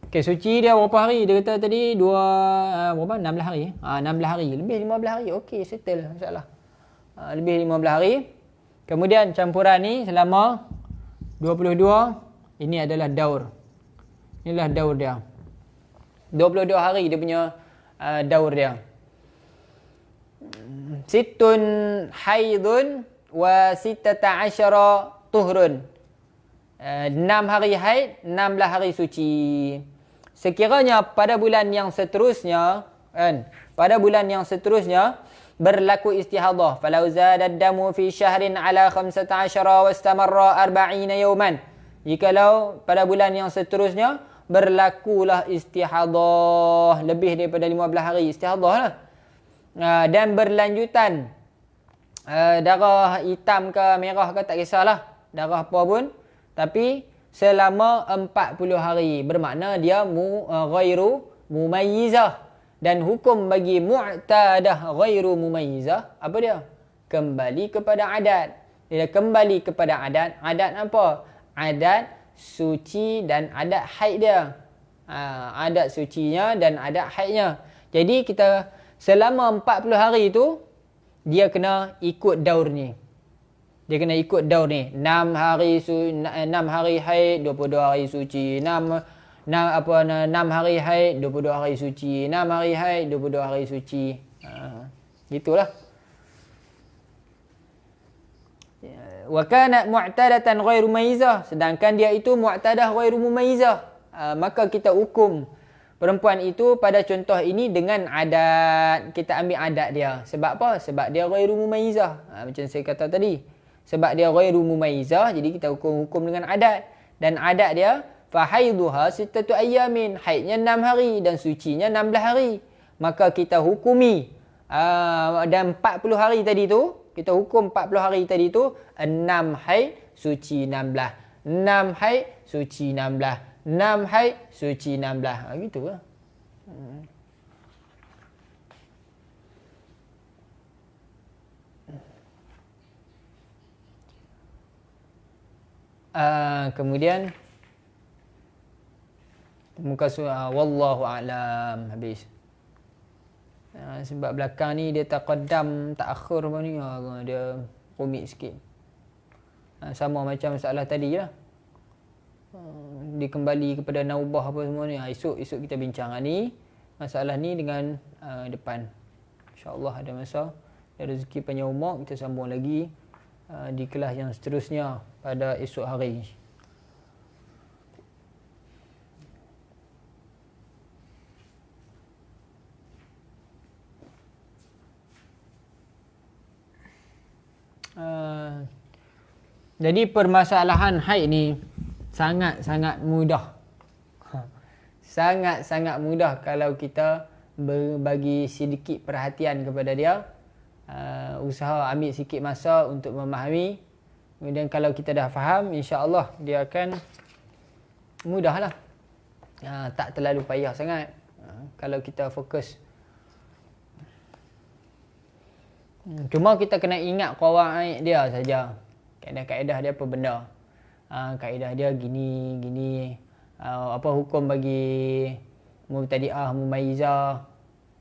Okey, suci dia berapa hari? Dia kata tadi 16 hari. 16 hari. Lebih 15 hari. Okey, settle masalah. Lebih 15 hari. Kemudian campuran ni selama 22. Ini adalah daur. Inilah daur dia. 22 hari dia punya daur dia. Sittun haidun wa 16 tuhrun. 6 hari haid, 16 hari suci. Sekiranya pada bulan yang seterusnya, berlaku istihadah, falau zada ad-damu fi syahrin ala 15 wastamarra 40 yawman. Jikalau pada bulan yang seterusnya berlakulah istihadah lebih daripada 15 hari istihadah lah. Dan berlanjutan darah hitam ke merah ke tak kisahlah, darah apa pun, tapi selama 40 hari, bermakna dia ghairu mumayyizah. Dan hukum bagi mu'tadah ghairu mumayyizah apa dia? Kembali kepada adat. Dia kembali kepada adat. Adat apa? Adat suci dan adat haid dia. Adat sucinya dan adat haidnya. Jadi kita selama 40 hari itu dia kena ikut daur ni. Dia kena ikut daur ni. 6 hari haid, 22 hari suci. 6 hari haid, 22 hari suci. 6 hari haid, 22 hari suci. Gitulah. Wa kanat mu'tadatan ghairu mumayyizah. Sedangkan dia itu mu'tadah ghairu mumayyizah. Maka kita hukum perempuan itu pada contoh ini dengan adat. Kita ambil adat dia. Sebab apa? Sebab dia ghairu mumayyizah. Macam saya kata tadi. Sebab dia ghairu mumayyizah, jadi kita hukum dengan adat. Dan adat dia, fahaiduha sittatu ayyamin. Haidnya 6 hari dan sucinya 16 hari. Maka kita hukumi. Dan 40 hari tadi tu, kita hukum 40 hari tadi tu, 6 haid, suci 16. 6 haid, suci 16. 6 haid, suci 16. Gitu lah. Kemudian muka surah wallahu a'lam habis. Sebab belakang ni dia taqaddam ta'akhir apa ni, dia rumit sikit. Sama macam masalah tadi lah. Dia kembali kepada naubah apa semua ni. Esok kita bincang ni masalah ni dengan depan. InsyaAllah ada masa, ada rezeki panjang umur, kita sambung lagi di kelas yang seterusnya pada esok hari. Jadi permasalahan haid ni sangat-sangat mudah. Sangat-sangat mudah kalau kita bagi sedikit perhatian kepada dia. Usaha ambil sikit masa untuk memahami. Kemudian kalau kita dah faham, insya-Allah dia akan mudahlah. Tak terlalu payah sangat. Kalau kita fokus. Cuma kita kena ingat qawaid dia saja. Kaedah-kaedah dia apa benda. Kaedah dia gini. Apa hukum bagi mubtadi'ah mumayyizah?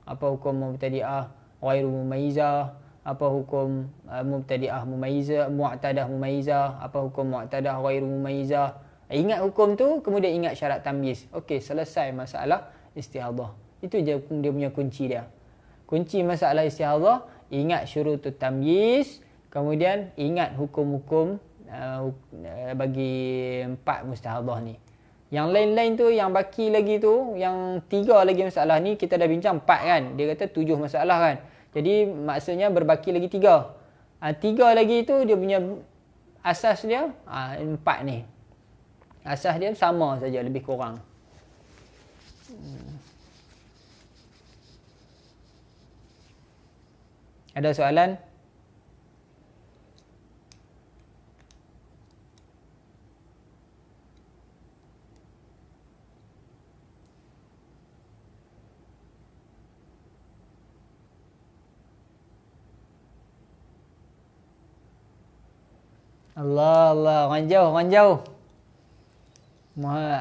Apa hukum mubtadi'ah ghairu mumayyizah? Apa hukum mubtadi'ah mumayyizah, mu'tadah mumayyizah? Apa hukum mu'tadah ghairu mumayyizah? Ingat hukum tu, kemudian ingat syarat tamyiz. Okey, selesai masalah istihadhah. Itu je dia punya kunci dia. Kunci masalah istihadhah, ingat syurutut tamyiz, kemudian ingat hukum-hukum bagi 4 mustahadhah ni. Yang lain-lain tu, yang baki lagi tu, yang 3 lagi masalah ni, kita dah bincang 4 kan. Dia kata 7 masalah kan. Jadi maksudnya berbaki lagi 3. 3 lagi tu dia punya asas dia 4 ni. Asas dia sama saja lebih kurang. Ada soalan? Allah, Allah. Orang jauh, orang jauh.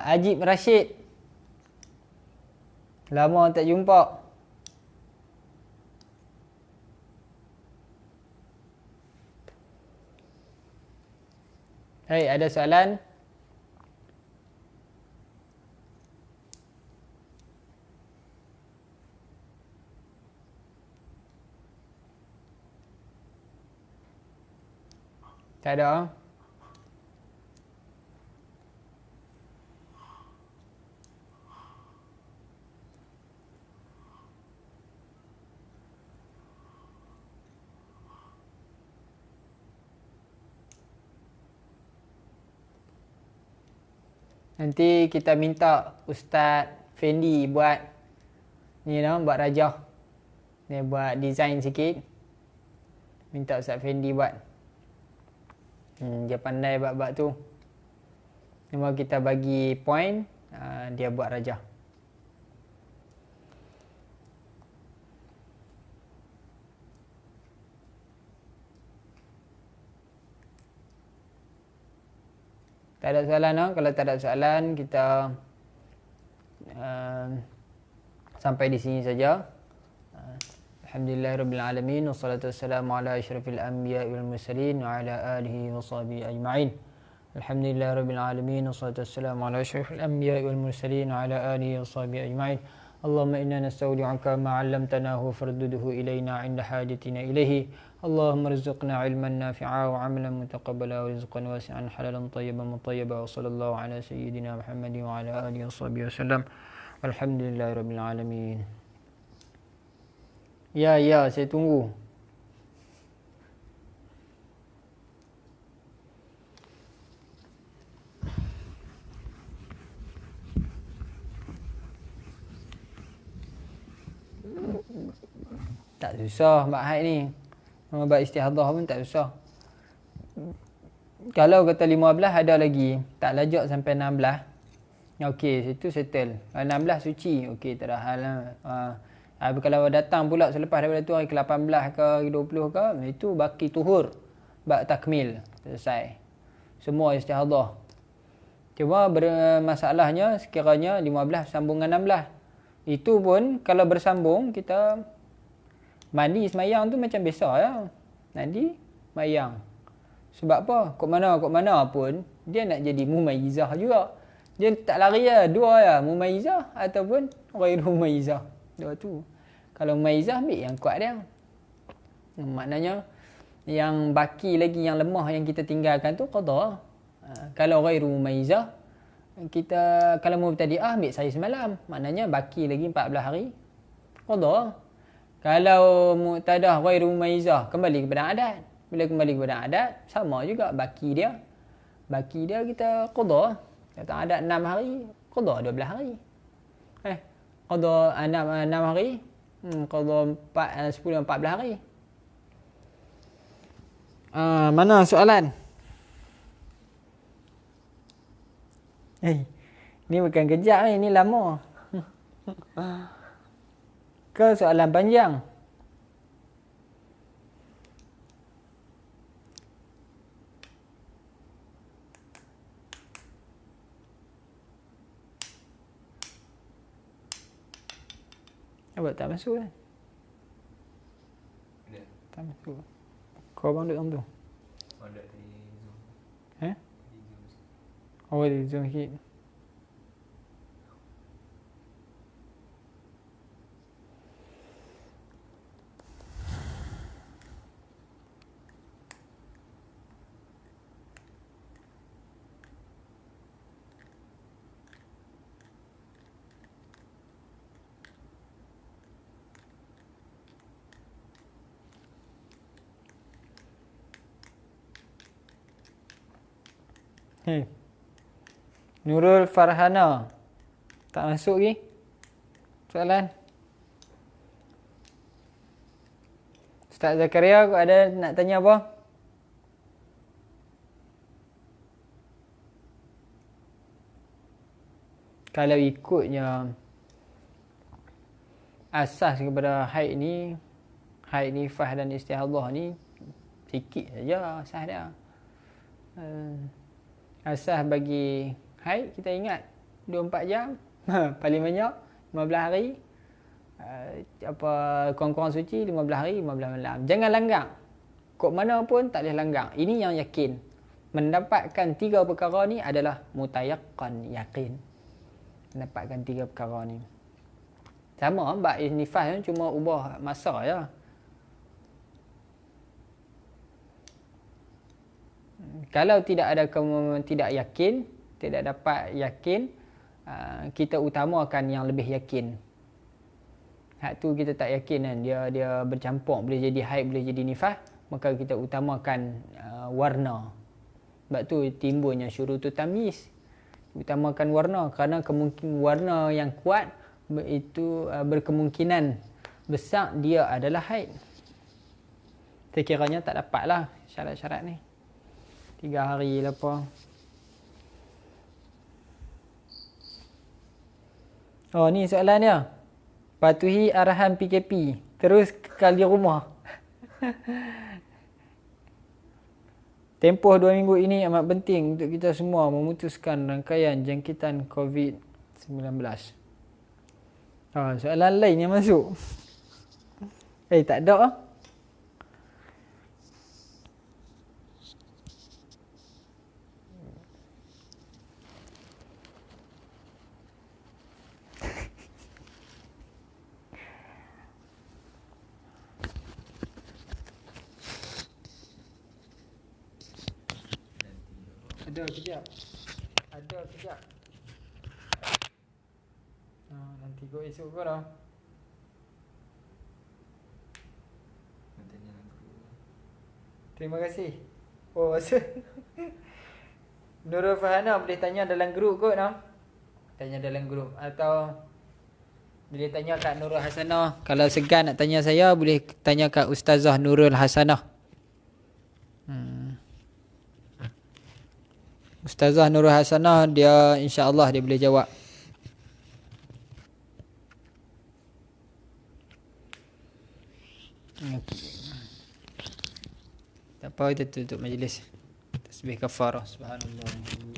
Ajib Rashid. Lama tak jumpa. Hei, ada soalan? Tak ada. Nanti kita minta Ustaz Fendi buat ni no, buat rajah. Dia buat design sikit. Minta Ustaz Fendi buat. Dia pandai bab-bab tu. Cuma kita bagi point, dia buat rajah. Tak ada soalan no? Kalau tak ada soalan, kita sampai di sini saja. Alhamdulillahirrabbilalamin. Wassalatu wassalamu ala asyrafil anbiya wal mursalin wa ala alihi wa sahbihi ajma'in. Alhamdulillahirrabbilalamin. Wassalatu wassalamu ala asyrafil anbiya wal mursalin wa ala alihi wa sahbihi ajma'in. Allahumma inna nastaudi'uka ma 'allamtanahu farduduhu ilayna 'inda hajatina ilayhi. Allahumma rizqna 'ilman nafi'a wa 'amalan mutaqabbala wa rizqan wasi'an halalan tayyiban mutayyaba wa sallallahu ala sayyidina Muhammadin wa ala alihi wa sahbihi wasallam. Alhamdulillahirrabbilalamin. Ya, ya, saya tunggu. Tak susah bab haid ni. Bab istihadhah pun tak susah. Kalau kata 15 ada lagi, tak lajak sampai 16. Okey, situ settle. Kalau 16 suci, okey, tak ada hal lah. Kalau datang pula selepas daripada tu hari ke-18 ke hari 20 ke, itu baki tuhur. Bak takmil. Selesai. Semua istihadhah. Cuma masalahnya sekiranya 15 sambung dengan 16. Itu pun kalau bersambung, kita mandi semayang tu macam biasa ya. Mandi, semayang. Sebab apa? Kok mana pun, dia nak jadi mumayyizah juga. Dia tak lari lah. Dua lah. Mumayyizah ataupun ghairu mumayyizah. Dua tu. Kalau mumayyizah, ambil yang kuat dia. Maknanya, yang baki lagi, yang lemah yang kita tinggalkan tu, qadha. Kalau ghairu mumayyizah, kita, kalau mubtadi'ah, ambil sehari semalam. Maknanya, baki lagi 14 hari. Qadha. Kalau mu'tadah ghairu mumayyizah, kembali kepada adat. Bila kembali kepada adat, sama juga baki dia. Baki dia kita qadha. Kata adat 6 hari, qadha 12 hari. Qadha 6 hari, qadha 10 14 hari. Mana soalan? Ni bukan kejap ni lama. Ke soalan panjang? Nampak tak masuk kan? Tak masuk. Kau abang duduk dalam tu? Ada di Zoom. Eh? Di Zoom. Oh, di Zoom sikit. Hey. Nurul Farhana. Tak masuk lagi? Soalan? Ustaz Zakaria, ada nak tanya apa? Kalau ikutnya asas kepada haid nifas dan istihadah ni sikit saja asas dia. Asas bagi haid kita ingat 24 jam paling banyak 15 hari, kurang-kurang suci 15 hari 15 malam. Jangan langgar. Kok mana pun tak boleh langgar. Ini yang yakin. Mendapatkan 3 perkara ni adalah mutayaqqan, yakin. Mendapatkan 3 perkara ni. Sama bab nifas cuma ubah masa je. Kalau tidak ada tidak yakin, tidak dapat yakin, kita utamakan yang lebih yakin. Hak tu kita tak yakin kan, dia bercampur, boleh jadi haid, boleh jadi nifas, maka kita utamakan warna. Sebab tu timbulnya syurutut tamyiz. Utamakan warna kerana kemungkinan warna yang kuat itu berkemungkinan besar dia adalah haid. Sekiranya tak dapatlah syarat-syarat ni. 3 hari lah apa. Oh, ni soalan dia. Patuhi arahan PKP. Terus kekal di rumah. Tempoh 2 minggu ini amat penting untuk kita semua memutuskan rangkaian jangkitan COVID-19. Soalan lain yang masuk. Tak ada lah. Ada kejap. Nanti kau esok kau dah. Terima kasih. Oh, Nurul Farhana boleh tanya dalam grup kot nah. Tanya dalam grup atau boleh tanya kat Nurul Hasanah. Kalau segan nak tanya saya, boleh tanya kat Ustazah Nurul Hasanah. Ustazah Nurul Hasanah, dia insya-Allah dia boleh jawab. Tak apa, kita tutup majlis. Tasbih kafarah. Subhanallah.